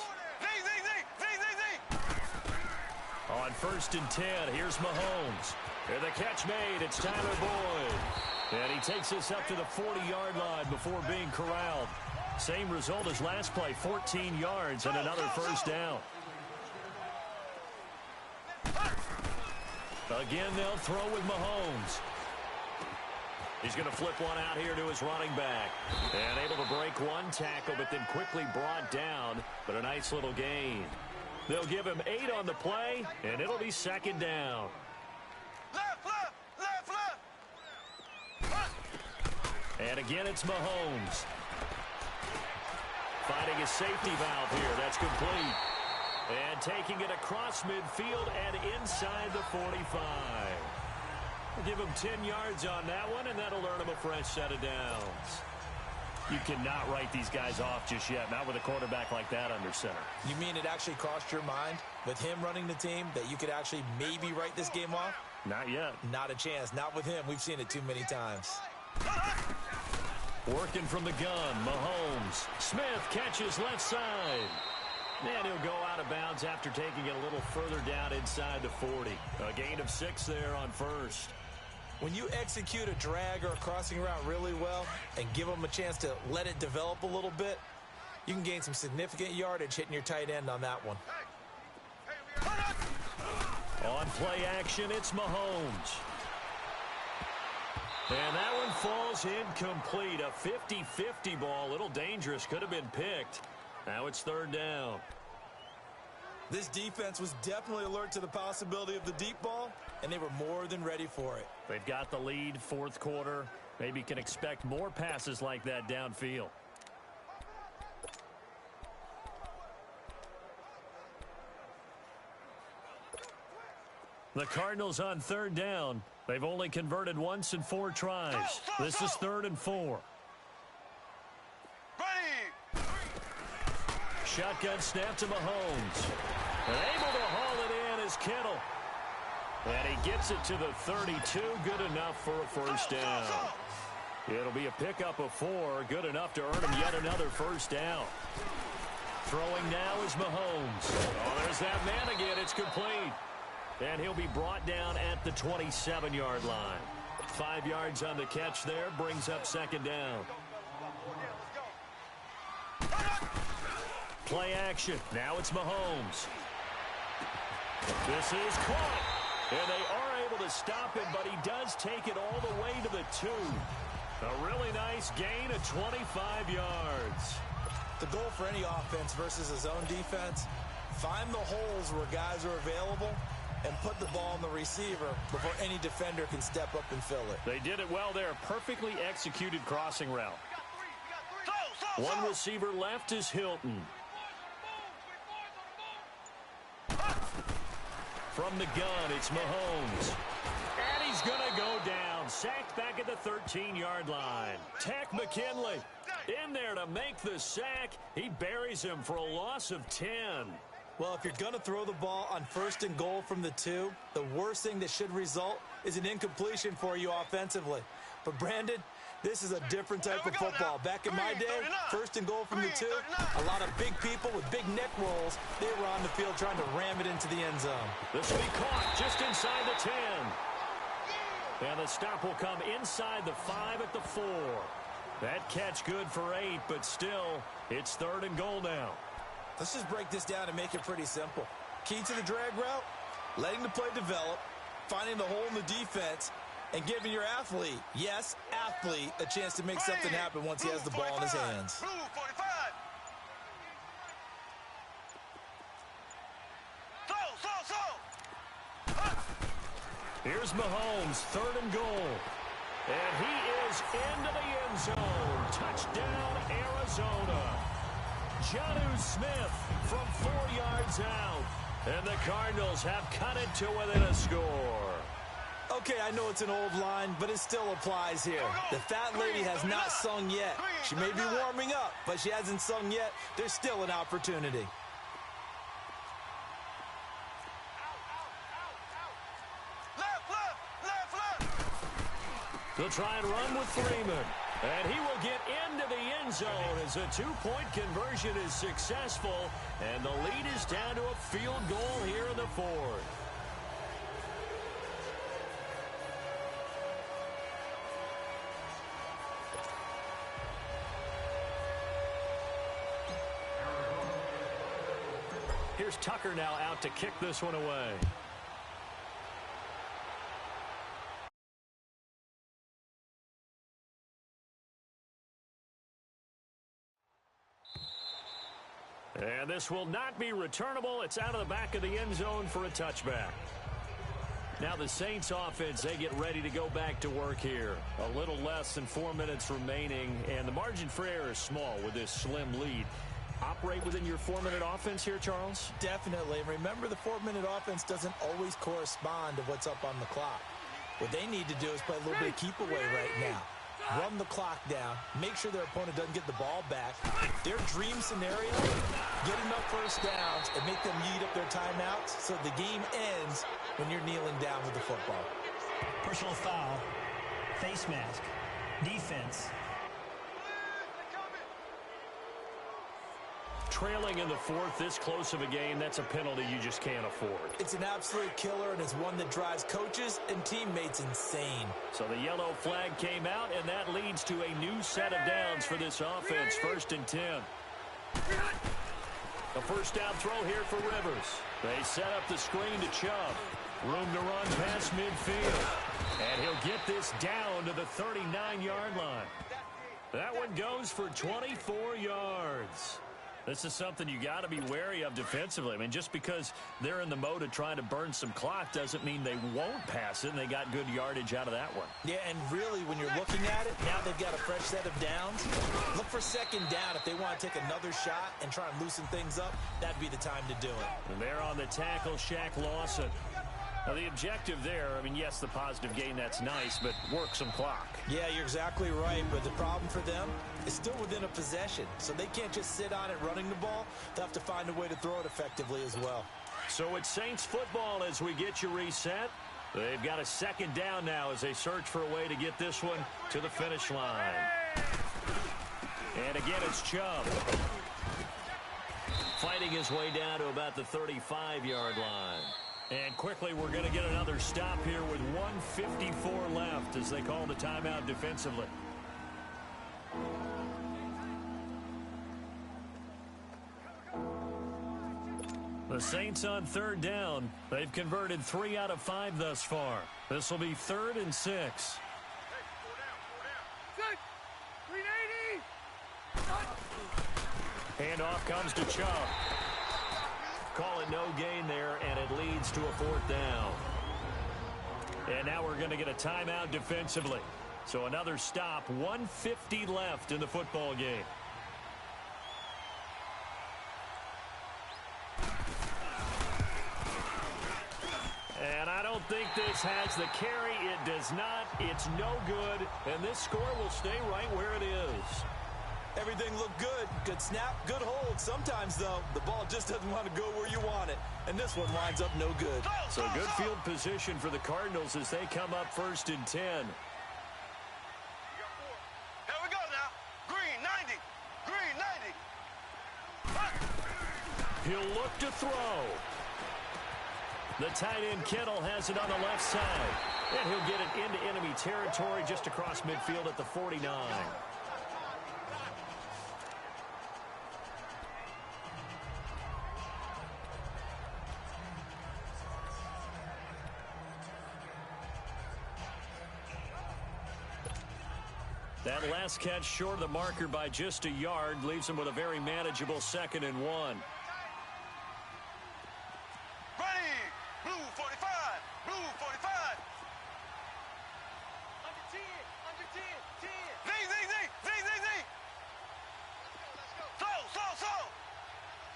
F: On 1st and 10, here's Mahomes. And the catch made, it's Tyler Boyd. And he takes this up to the 40-yard line before being corralled. Same result as last play, 14 yards and another first down. Again, they'll throw with Mahomes. He's going to flip one out here to his running back. And able to break one tackle, but then quickly brought down. But a nice little gain. They'll give him 8 on the play, and it'll be 2nd down. And again, it's Mahomes. Finding a safety valve here. That's complete. And taking it across midfield and inside the 45. We'll give him 10 yards on that one, and that'll earn him a fresh set of downs. You cannot write these guys off just yet, not with a quarterback like that under center.
G: You mean it actually crossed your mind with him running the team that you could actually maybe write this game off?
F: Not yet.
G: Not a chance. Not with him. We've seen it too many times.
F: Working from the gun, Mahomes. Smith catches left side. And he'll go out of bounds after taking it a little further down inside the 40. A gain of 6 there on 1st.
G: When you execute a drag or a crossing route really well and give them a chance to let it develop a little bit, you can gain some significant yardage hitting your tight end on that one.
F: On play action, it's Mahomes. And that one falls incomplete. A 50-50 ball. A little dangerous. Could have been picked. Now it's third down.
G: This defense was definitely alert to the possibility of the deep ball, and they were more than ready for it.
F: They've got the lead, fourth quarter. Maybe can expect more passes like that downfield. The Cardinals on third down. They've only converted once in 4 tries. This is 3rd and 4.
H: Ready.
F: Shotgun snap to Mahomes. And able to haul it in is Kittle. And he gets it to the 32. Good enough for a first down. It'll be a pickup of 4. Good enough to earn him yet another first down. Throwing now is Mahomes. Oh, there's that man again. It's complete. And he'll be brought down at the 27-yard line. 5 yards on the catch there. Brings up second down. Play action. Now it's Mahomes. This is caught. And they are able to stop him, but he does take it all the way to the 2. A really nice gain of 25 yards.
G: The goal for any offense versus a zone defense, find the holes where guys are available and put the ball on the receiver before any defender can step up and fill it.
F: They did it well there. Perfectly executed crossing route. One receiver left is Hilton. From the gun, it's Mahomes. And he's going to go down. Sacked back at the 13-yard line. Tack McKinley in there to make the sack. He buries him for a loss of 10.
G: Well, if you're going to throw the ball on 1st and goal from the 2, the worst thing that should result is an incompletion for you offensively. But, Brandon, this is a different type of football. Back in my day, 1st and goal from the 2, a lot of big people with big neck rolls, they were on the field trying to ram it into the end zone.
F: This will be caught just inside the 10. And the stop will come inside the 5 at the 4. That catch good for 8, but still, it's 3rd and goal now.
G: Let's just break this down and make it pretty simple. Key to the drag route, letting the play develop, finding the hole in the defense, and giving your athlete, yes, athlete, a chance to make something happen once he has the ball in his hands.
H: Blue 45.
F: Here's Mahomes, 3rd and goal. And he is into the end zone. Touchdown, Arizona. Jonnu Smith from 4 yards out. And the Cardinals have cut it to within a score.
G: Okay, I know it's an old line, but it still applies here. The fat lady has not sung yet. She may be warming up, but she hasn't sung yet. There's still an opportunity.
F: They'll try and run with Freeman. And he will get into the end zone as a 2-point conversion is successful. And the lead is down to a field goal here in the 4th. Here's Tucker now out to kick this one away. And this will not be returnable. It's out of the back of the end zone for a touchback. Now the Saints offense, they get ready to go back to work here. A little less than 4 minutes remaining, and the margin for error is small with this slim lead. Operate within your 4-minute offense here, Charles?
G: Definitely. Remember, the 4-minute offense doesn't always correspond to what's up on the clock. What they need to do is play a little bit of keep away right now. Run the clock down, make sure their opponent doesn't get the ball back. Their dream scenario, get enough first downs and make them eat up their timeouts so the game ends when you're kneeling down with the football.
I: Personal foul, face mask, defense.
F: Trailing in the 4th, this close of a game, that's a penalty you just can't afford.
G: It's an absolute killer, and it's one that drives coaches and teammates insane.
F: So the yellow flag came out, and that leads to a new set of downs for this offense. 1st and 10. A first down throw here for Rivers. They set up the screen to Chubb. Room to run past midfield. And he'll get this down to the 39-yard line. That one goes for 24 yards. This is something you got to be wary of defensively. I mean, just because they're in the mode of trying to burn some clock doesn't mean they won't pass it, and they got good yardage out of that one.
G: Yeah, and really, when you're looking at it, now they've got a fresh set of downs. Look for second down. If they want to take another shot and try and loosen things up, that'd be the time to do it.
F: And they're on the tackle, Shaq Lawson. Now, the objective there, I mean, yes, the positive gain, that's nice, but work some clock.
G: Yeah, you're exactly right, but the problem for them is still within a possession, so they can't just sit on it running the ball. They'll have to find a way to throw it effectively as well.
F: So it's Saints football as we get you reset. They've got a second down now as they search for a way to get this one to the finish line. And again, it's Chubb. Fighting his way down to about the 35-yard line. And quickly, we're going to get another stop here with 1:54 left as they call the timeout defensively. The Saints on third down. They've converted 3 out of 5 thus far. This will be 3rd and 6. Handoff comes to Chubb. Call it no gain there, and it leads to a 4th down. And now we're going to get a timeout defensively. So another stop, 1:50 left in the football game. And I don't think this has the carry. It does not. It's no good. And this score will stay right where it is.
G: Everything looked good. Good snap, good hold. Sometimes, though, the ball just doesn't want to go where you want it. And this one winds up no good.
F: So good field position for the Cardinals as they come up 1st and 10.
H: Here we go now. Green 90. Green 90.
F: He'll look to throw. The tight end Kittle has it on the left side. And he'll get it into enemy territory just across midfield at the 49. That last catch short of the marker by just a yard leaves him with a very manageable 2nd and 1.
H: Ready. Blue 45. Blue 45. Under 10. Under 10. 10. Zing, zing, zing. Zing, zing, zing. Let's go. Slow.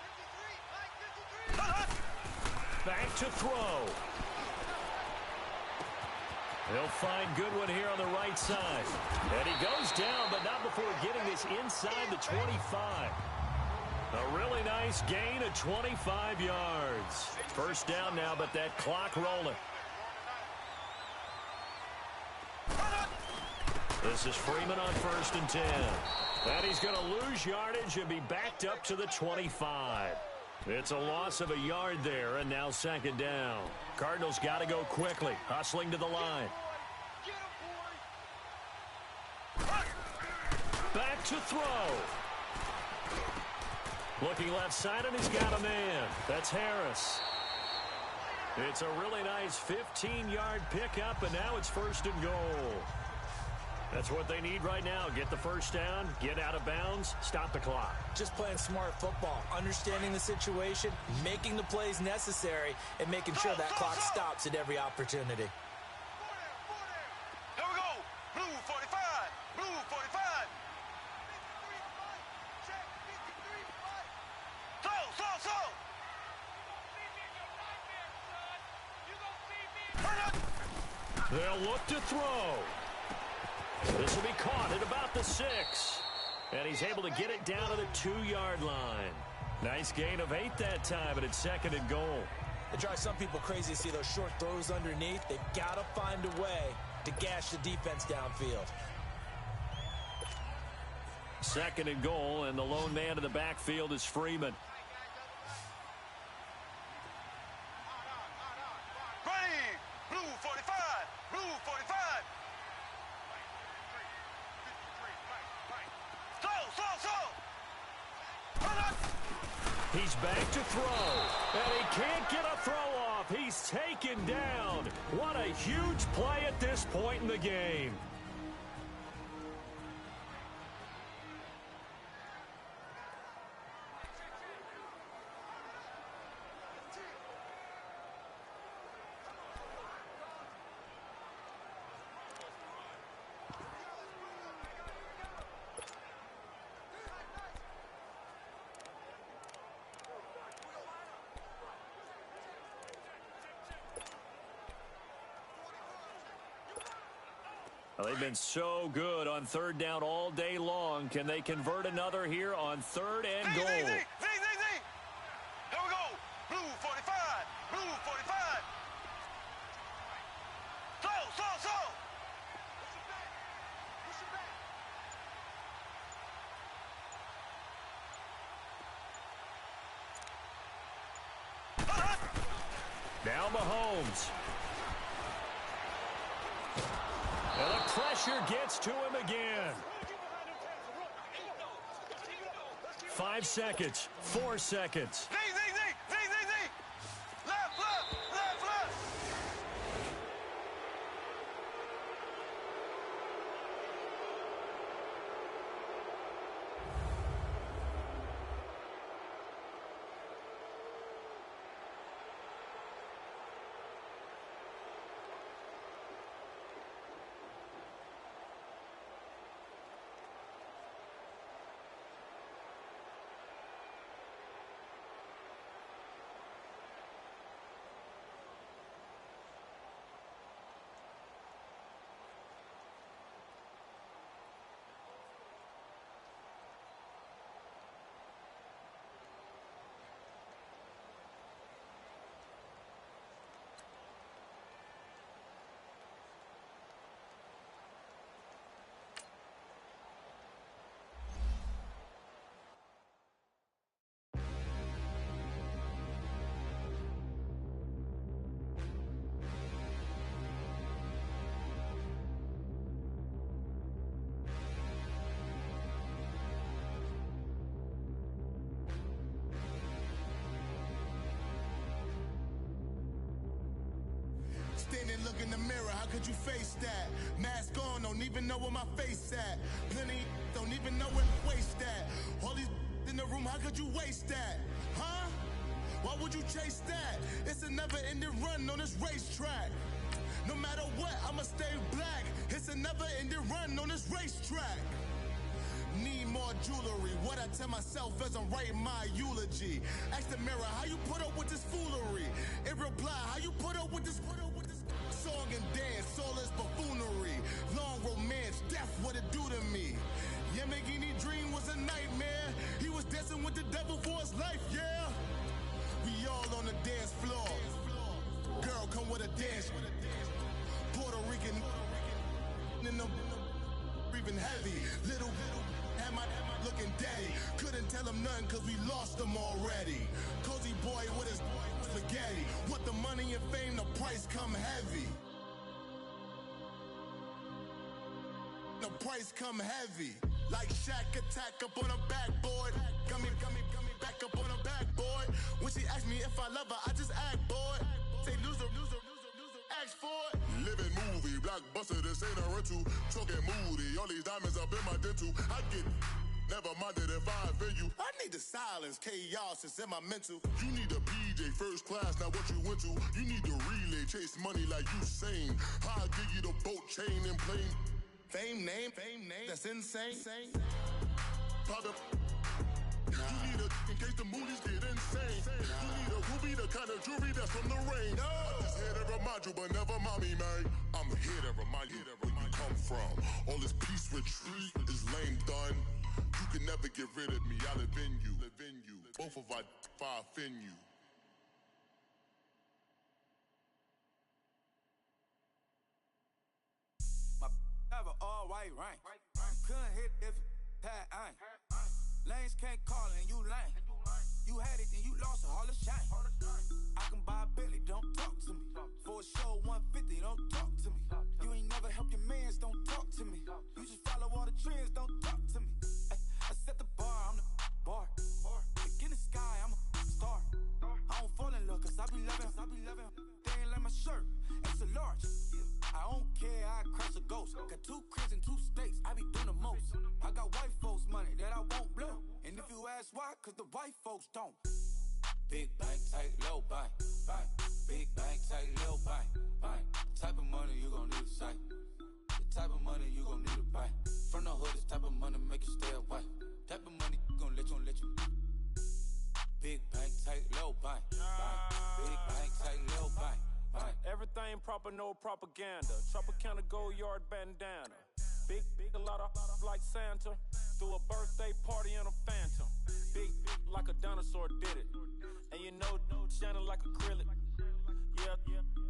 H: 53. Mike, 53.
F: Back to throw. He'll find Goodwin here on the right side. And he goes down, but not before getting this inside the 25. A really nice gain of 25 yards. 1st down now, but that clock rolling. This is Freeman on 1st and 10. And he's going to lose yardage and be backed up to the 25. It's a loss of a yard there, and now 2nd down. Cardinals got to go quickly, hustling to the line. Back to throw. Looking left side, and he's got a man. That's Harris. It's a really nice 15-yard pickup, and now it's 1st and goal. That's what they need right now. Get the 1st down, get out of bounds, stop the clock.
G: Just playing smart football, understanding the situation, making the plays necessary, and making sure that clock stops at every opportunity.
H: Here we go. Blue 45. Blue 45. Slow.
F: They'll look to throw. This will be caught at about the 6. And he's able to get it down to the 2-yard line. Nice gain of 8 that time, and it's 2nd and goal.
G: It drives some people crazy to see those short throws underneath. They've got to find a way to gash the defense downfield.
F: 2nd and goal, and the lone man in the backfield is Freeman.
H: Ready. Blue 45. Blue 45. Slow.
F: He's back to throw, and he can't get a throw off. He's taken down. What a huge play at this point in the game. Well, they've been so good on third down all day long. Can they convert another here on third and goal?
H: Here we go. Blue 45. Blue 45. Slow.
F: Now Mahomes. And the pressure gets to him again. 5 seconds. 4 seconds.
H: Z. Left.
J: Standing, look in the mirror, how could you face that? Mask on, don't even know where my face at. Plenty, don't even know where to waste that. All these in the room, how could you waste that? Huh? Why would you chase that? It's a never-ending run on this racetrack. No matter what, I'ma stay black. It's a never-ending run on this racetrack. Need more jewelry. What I tell myself as I'm writing my eulogy. Ask the mirror, how you put up with this foolery? In reply, how you put up with this song and dance, all this buffoonery. Long romance, death, what it do to me? Yamagini dream was a nightmare. He was dancing with the devil for his life, yeah. We all on the dance floor. Girl, come with a dance. Puerto Rican in the breathing heavy. Little had my looking daddy. Couldn't tell him nothing cause we lost him already. Cozy boy with his spaghetti. What the money and fame, the price come heavy. The price come heavy. Like Shaq attack up on a backboard. Gummy, back up on a backboard. When she asked me if I love her, I just act bored. Say loser, ask for it. Living movie, blockbuster, this ain't a rental. Talking moody, all these diamonds up in my dental. I get never minded if I offend you. I need the silence, chaos is in my mental. You need a PJ, first class, not what you went to. You need the relay, chase money like you sane. I'll give you the boat, chain, and plane. Fame name, that's insane. Pop up. You need a, in case the moodies get insane. You need a ruby, the kind of jewelry that's from the rain. I'm just here to remind you, but never mommy, man. I'm here to remind you where you come from. All this peace retreat is lame done. You can never get rid of me, I live in you. Both of our offend you.
K: My have an all-white rank. Couldn't hit if it had ain't. Lanes can't call and you lame. You had it, then you lost it, all the shame. I can buy a Billy, don't talk to me. For a show 150, don't talk to me. You ain't never help your mans, don't talk to me. You just follow all the trends, don't talk to me. I set the bar, I'm the bar. Look in the sky, I'm a folks don't. Big bank, tight, low bank, bank. Big bank, tight, low bank, bank. Type of money you gon' need a sight. The type of money you gon' need to buy. From the hood, this type of money make you stay away. Type of money gon' let you. Big bank, tight, low bank, bank. Big bank, tight, low bank, bank.
L: Everything proper, no propaganda. Tropicana Gold Yard bandana. Big, a lot of like Santa. Threw a birthday party in a phantom. Big, like a dinosaur did it. And you know, shining like acrylic. Yeah,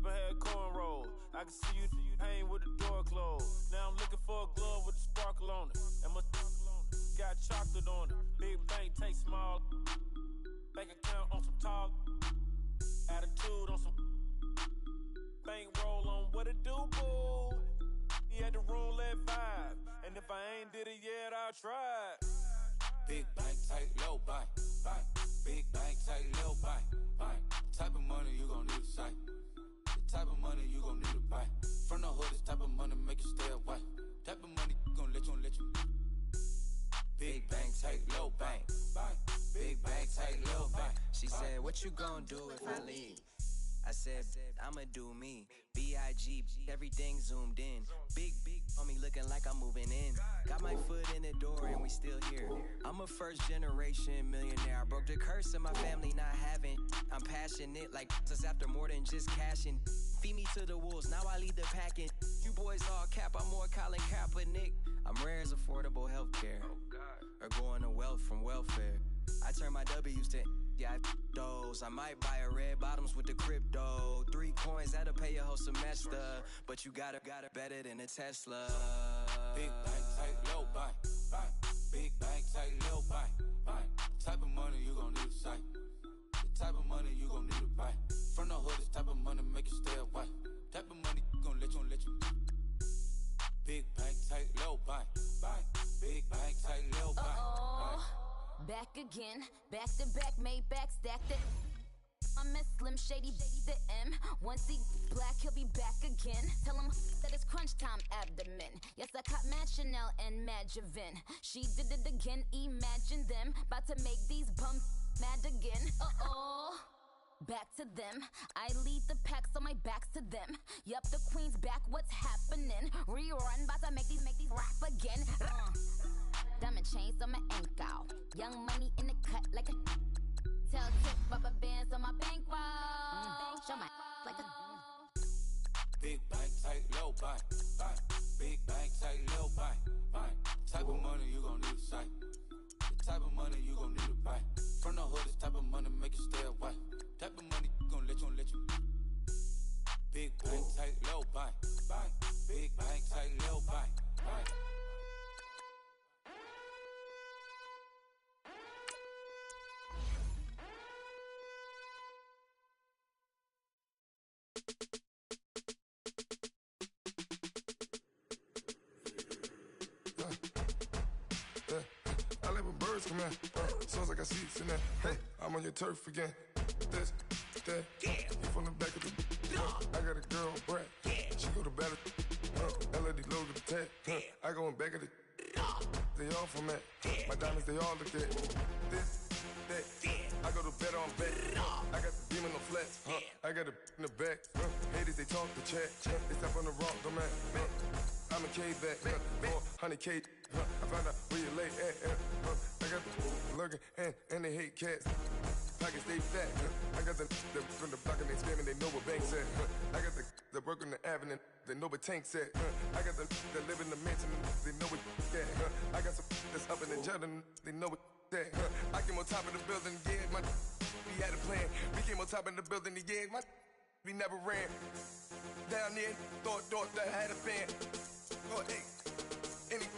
L: but had cornrows. I can see you hang with the door closed. Now I'm looking for a glove with a sparkle on it. And my got chocolate on it. Big bank, take small. Bank account on some tall. Attitude on some. Bank roll on what it do, boo. He had the roulette vibe. And if I ain't did it yet, I'll try.
K: Big bank, tight, low bank, bank. Big bank, tight, low bank, bank. Type of money you gon' need a sight. The type of money you gon' need to buy. From the hood, this type of money make you stay away. Type of money gon' let you. Big bank, tight, low bank, bank. Big bank, tight, low bank.
M: She said, what you gon' do if I leave? I said, I'ma do me. B.I.G. Everything zoomed in. Big on me looking like I'm moving in. Got my foot in the door and we still here. I'm a first generation millionaire. I broke the curse of my family not having. I'm passionate like us after more than just cashing. Feed me to the wolves, now I lead the packing. You boys all cap, I'm more Colin Kaepernick. I'm rare as affordable healthcare. Or going to wealth from welfare. I turn my W's to those. I might buy a red bottoms with the crypto. 3 coins, that'll pay your whole semester. But you got it better than a Tesla.
K: Big bank, tight, low bank, bank. Big bank, tight, low bank, bank. Type of money you gon' need a sight. The type of money you gon' need to buy. From the hood, this type of money make you stay away. Type of money gon' let you. Big bank, tight, low bank, bank. Big bank, tight, low bank, bank.
C: Back again, back to back, made back, stacked it. I'm a Slim Shady, the M. Once he black, he'll be back again. Tell him that it's crunch time abdomen. Yes, I caught Mad Chanel and Mad Javin. She did it again, imagine them. About to make these bums mad again. Back to them. I lead the pack, so my back's to them. Yup, the queen's back, what's happening? Rerun, about to make these rap again. Diamond chains on my ankle. Young money in the cut like a. Tell tip, rubber bands on my bankroll. Show my like a.
K: Big bank, tight, low bank, bank. Big bank, tight, low bank, bank. Type of money you gon' need a sight. The type of money you gon' need to buy. From the hood, this type of money make you stay away. Type of money gon' let you. Big bank, tight, low bank, bank. Big bank, tight, low bank, bank.
N: I live with birds come in. Sounds like I see seats in there. Hey, I'm on your turf again. This, that, you from the back of the. I got a girl, Brad. She go to battle. LED logo the tag. I go in back of the. They all from that. My diamonds, they all look at. This, that. I go to bed on back. I got the beam in the flats. I got it in the back. Haters, they talk the chat. They step on the rock, don't matter. I'm a K-back. 400K. I found out where you lay at. I got the lurking and they hate cats. Pockets stay fat. I got the from the block and they scamming, they know what banks at. I got the work on the avenue, they know what tanks at. I got the live in the mansion, they know what that. I got some that's up in the Jordan, they know what that. I came on top of the building, yeah, we had a plan. We came on top of the building, yeah, we never ran. Down there, thought that I had a fan. Oh, hey, any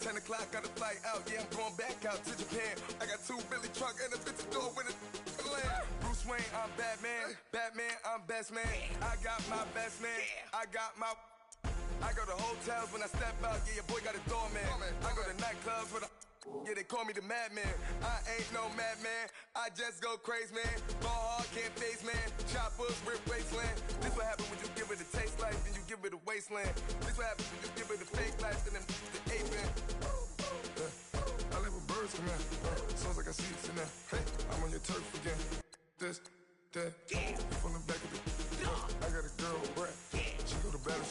N: 10 o'clock, got a flight out, yeah, I'm going back out to Japan. I got 2 Billy truck and a bitch door with a land. Bruce Wayne, I'm Batman. Batman, I'm best man. I got my best man. I go to hotels when I step out, yeah, your boy got a doorman. I go to nightclubs with a. Yeah, they call me the madman. I ain't no madman. I just go crazy, man. Ball hard, can't face, man. Choppers, rip wasteland. This what happen when you give it a taste life, then you give it a wasteland. This what happen when you give it a fake life, and then the ape man. I live with birds come in. Sounds like I see it's in there. Hey, I'm on your turf again. This, that, from the back of the. I got a girl, Brad. She go to battle.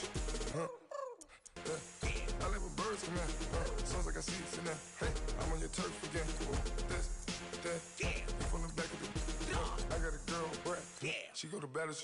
N: I live with birds come in. Sounds like I see it's in there. Hey, I'm on your turf again. This, that, from the back of the. I got a girl, Brad. She go to battle.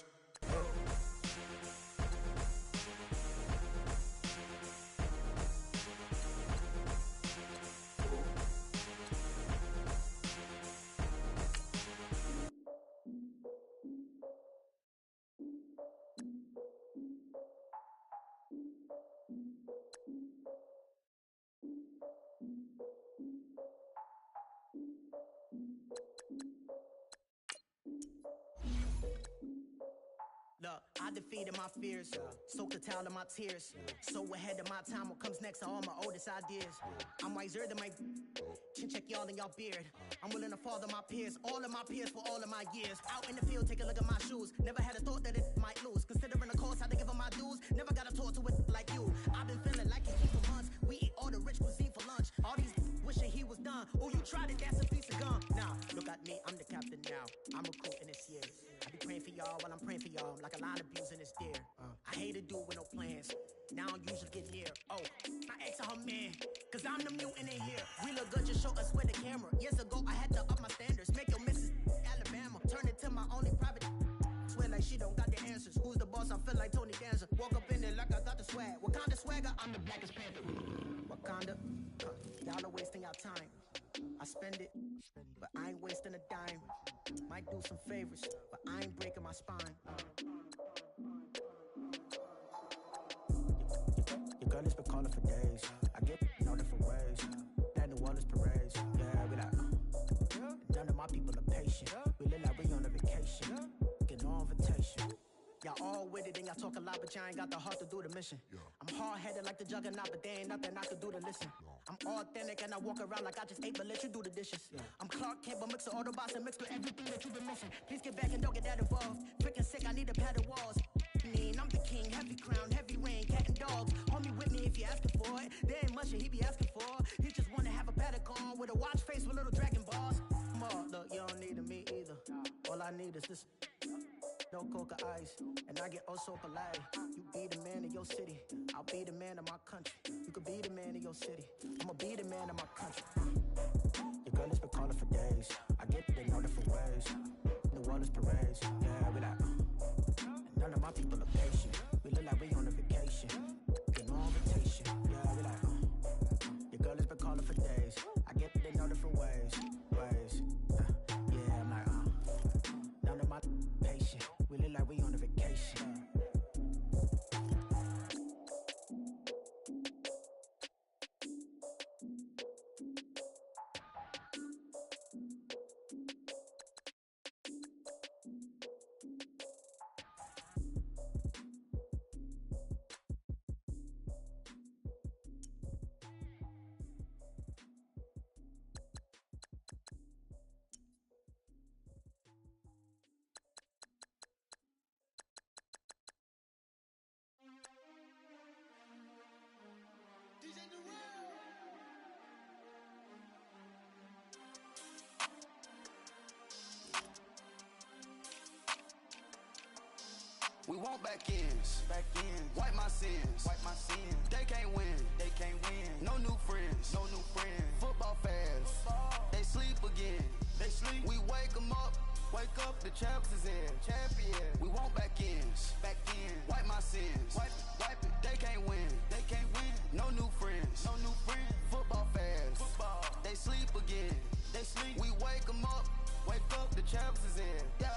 O: Look, I defeated my fears, soaked the towel in my tears. So ahead of my time, what comes next are all my oldest ideas. I'm wiser than my chin check y'all in y'all beard. I'm willing to father my peers, all of my peers for all of my years. Out in the field, take a look at my shoes. Never had a thought that it might lose. Considering the cost, I had to give them my dues. Never got to talk to it like you. I've been feeling like it for months. We eat all the rich cuisine for lunch. All these wishing he was done. Oh, you tried it, that's a piece of gum. Now, look at me, I'm the captain now. I'm recruiting this year. I be praying for y'all while I'm praying for y'all. Like a line abusing this deer. I hate a dude with no plans. Now I don't usually get near. Oh, my ex are her man. Cause I'm the mutant in here. We look good, just show us with the camera. Years ago, I had to up my standards. Make your missus Alabama. Turn it to my only private. Swear like she don't got the answers. Who's the boss? I feel like Tony Danza. Walk up in there like I got the swag. Wakanda swagger, I'm the blackest panther. Wakanda, y'all are wasting your time. I spend it, but I ain't wasting a dime. Might do some favors, but I ain't breaking my spine. Your girl has been calling for days. I get in all different ways. That New Orleans parades. Yeah, we like, none of my people are patient. We live like we on a vacation. Get no invitation. Y'all all with it and y'all talk a lot, but y'all ain't got the heart to do the mission. I'm hard-headed like the juggernaut, but there ain't nothing I can do to listen. I'm authentic and I walk around like I just ate, but let you do the dishes. I'm Clark Kent, but mix the Autobots and mix with everything that you've been missing. Please get back and don't get that involved. Freaking sick, I need a padded walls. I'm the king, heavy crown, heavy rain, cat and dogs. Homie with me if you asking for it. There ain't much that he be asking for. He just wanna have a paddock on with a watch face with little dragon balls. Look, you don't need me either. All I need is this. No coca ice, and I get oh so polite. You be the man of your city, I'll be the man of my country. You could be the man of your city, I'ma be the man of my country. Your girl has been calling for days. I get it in all different ways. New Orleans parades, yeah, we like. None of my people are patient. We look like we on a vacation. Get no invitation, yeah, we like. Your girl has been calling for days. I get it in all different ways. Yeah, I'm like, none of my patient. We look like we on a vacation.
P: We want back ends. Wipe my sins. They can't win. No new friends. Football fans. They sleep again. We wake them up. The champs is in. We want back ends. Wipe my sins. Wipe it. They can't win. No new friends. Football fans. They sleep again. We wake them up. The champs is in. Yeah.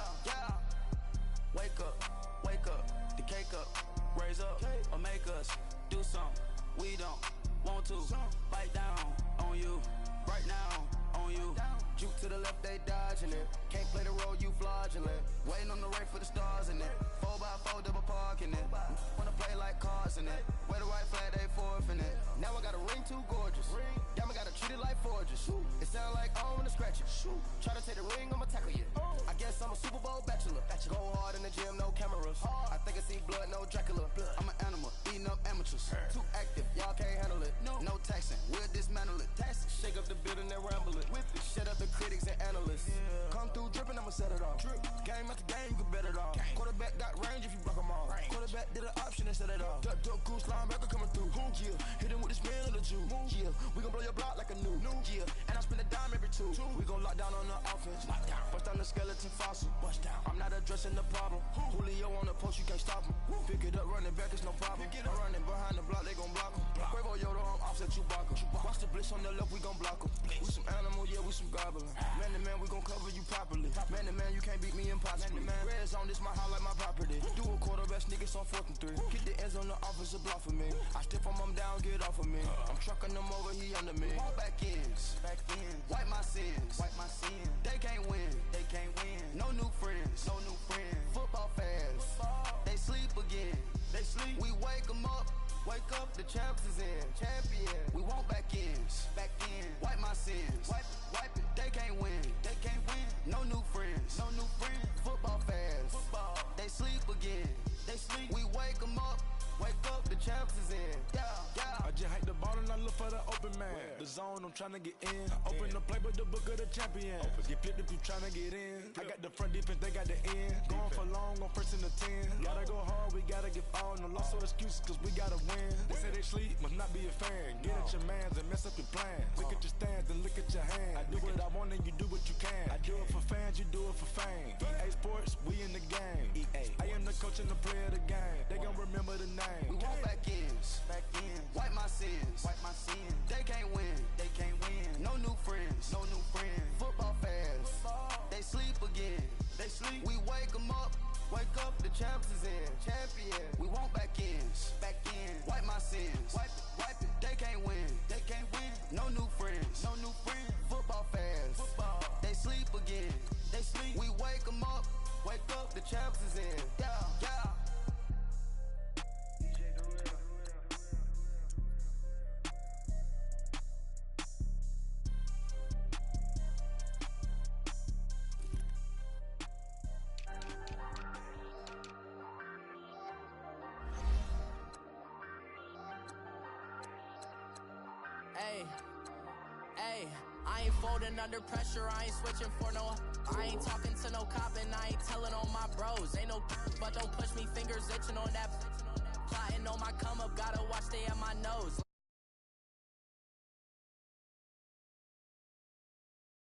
P: Wake up, the cake up, raise up, or make us do something we don't want to. Bite down on you, right now on you. Juke to the left, they dodging it. Can't play the role, you fraudulent. Waiting on the right for the stars in it. 4x4 double parking it. Wanna play like cars in it. Wear the white flag, they forfeit it. Now I got a ring too gorgeous. Diamond gotta treat it like forges. It sound like I don't wanna scratch it. Try to take the ring, I'ma tackle you. I guess I'm a Super Bowl bachelor. Go hard in the gym, no cameras. I think I see blood, no Dracula. I'm an animal, eating up amateurs. Too active, y'all can't handle it. No taxing, we'll dismantle it. Shake take up the building and ramble it. Whip it, shut up the critics and analysts. Come through dripping, I'ma set it off. Game after game, you can bet it off. Quarterback got range if you block them all. Quarterback did an option and set it off. Duck goose linebacker coming through. Yeah, hit him with the spin of the Jew. Yeah, we gon' blow your block like a new. Yeah, and I spend a dime every two. We gon' lock down on the offense. Bust down the skeleton fossil. I'm not addressing the problem. Julio on the post, you can't stop him. Pick it up, running back, it's no problem. I'm running behind the block, they gon' block him. Quavo Yoda, I'm offset Chewbacca. Watch the blitz on the left, we gon' block him. We some animal, yeah, we some goblin. Man to man, we gon' cover you properly. Man to man, you can't beat me impossibly. Red zone, this my house like my property. Do a quarterback sneakers on 4th and 3. Kick the ends on the offensive block for me. I step on them down, get off of me. I'm trucking them over, he under me. Won't back ends, wipe my sins, They can't win, No new friends, Football fans, they sleep again. We wake them up. Wake up, the champs is in. Champion. We want back ends. Wipe my sins. Wipe it. They can't win. No new friends. Football fans. They sleep again. We wake them up. Wake up, the champs is in. Yeah.
K: I just hate the ball and I look for the open man. The zone, I'm tryna get in. Open the playbook, the book of the champion. Get flipped if you tryna get in. I got the front defense, they got the end. Going for long, on 1st and 10. Gotta go hard, we gotta get all. No loss or excuses, cause we gotta win. They say they sleep, must not be a fan. Get at your mans and mess up your plans. Look at your stands and look at your hands. I do what I want and you do what you can. I do it for fans, you do it for fame. EA Sports, we in the game. I am the coach and the player of the game. They gon' remember the name.
P: We want back ends. Wipe my sins. They can't win. No new friends. Football fans. They sleep again. We wake them up. Wake up, the champs is in. Champion. We want back ends. Wipe my sins. Wipe it. They can't win. No new friends. Football fans. They sleep again. We wake them up. Wake up, the champs is in. Yeah.
B: Hey, I ain't folding under pressure, I ain't switching for no. I ain't talking to no cop and I ain't telling on my bros. Ain't no but don't push me, fingers itching on that. Plotting on my come up, gotta watch they at my nose.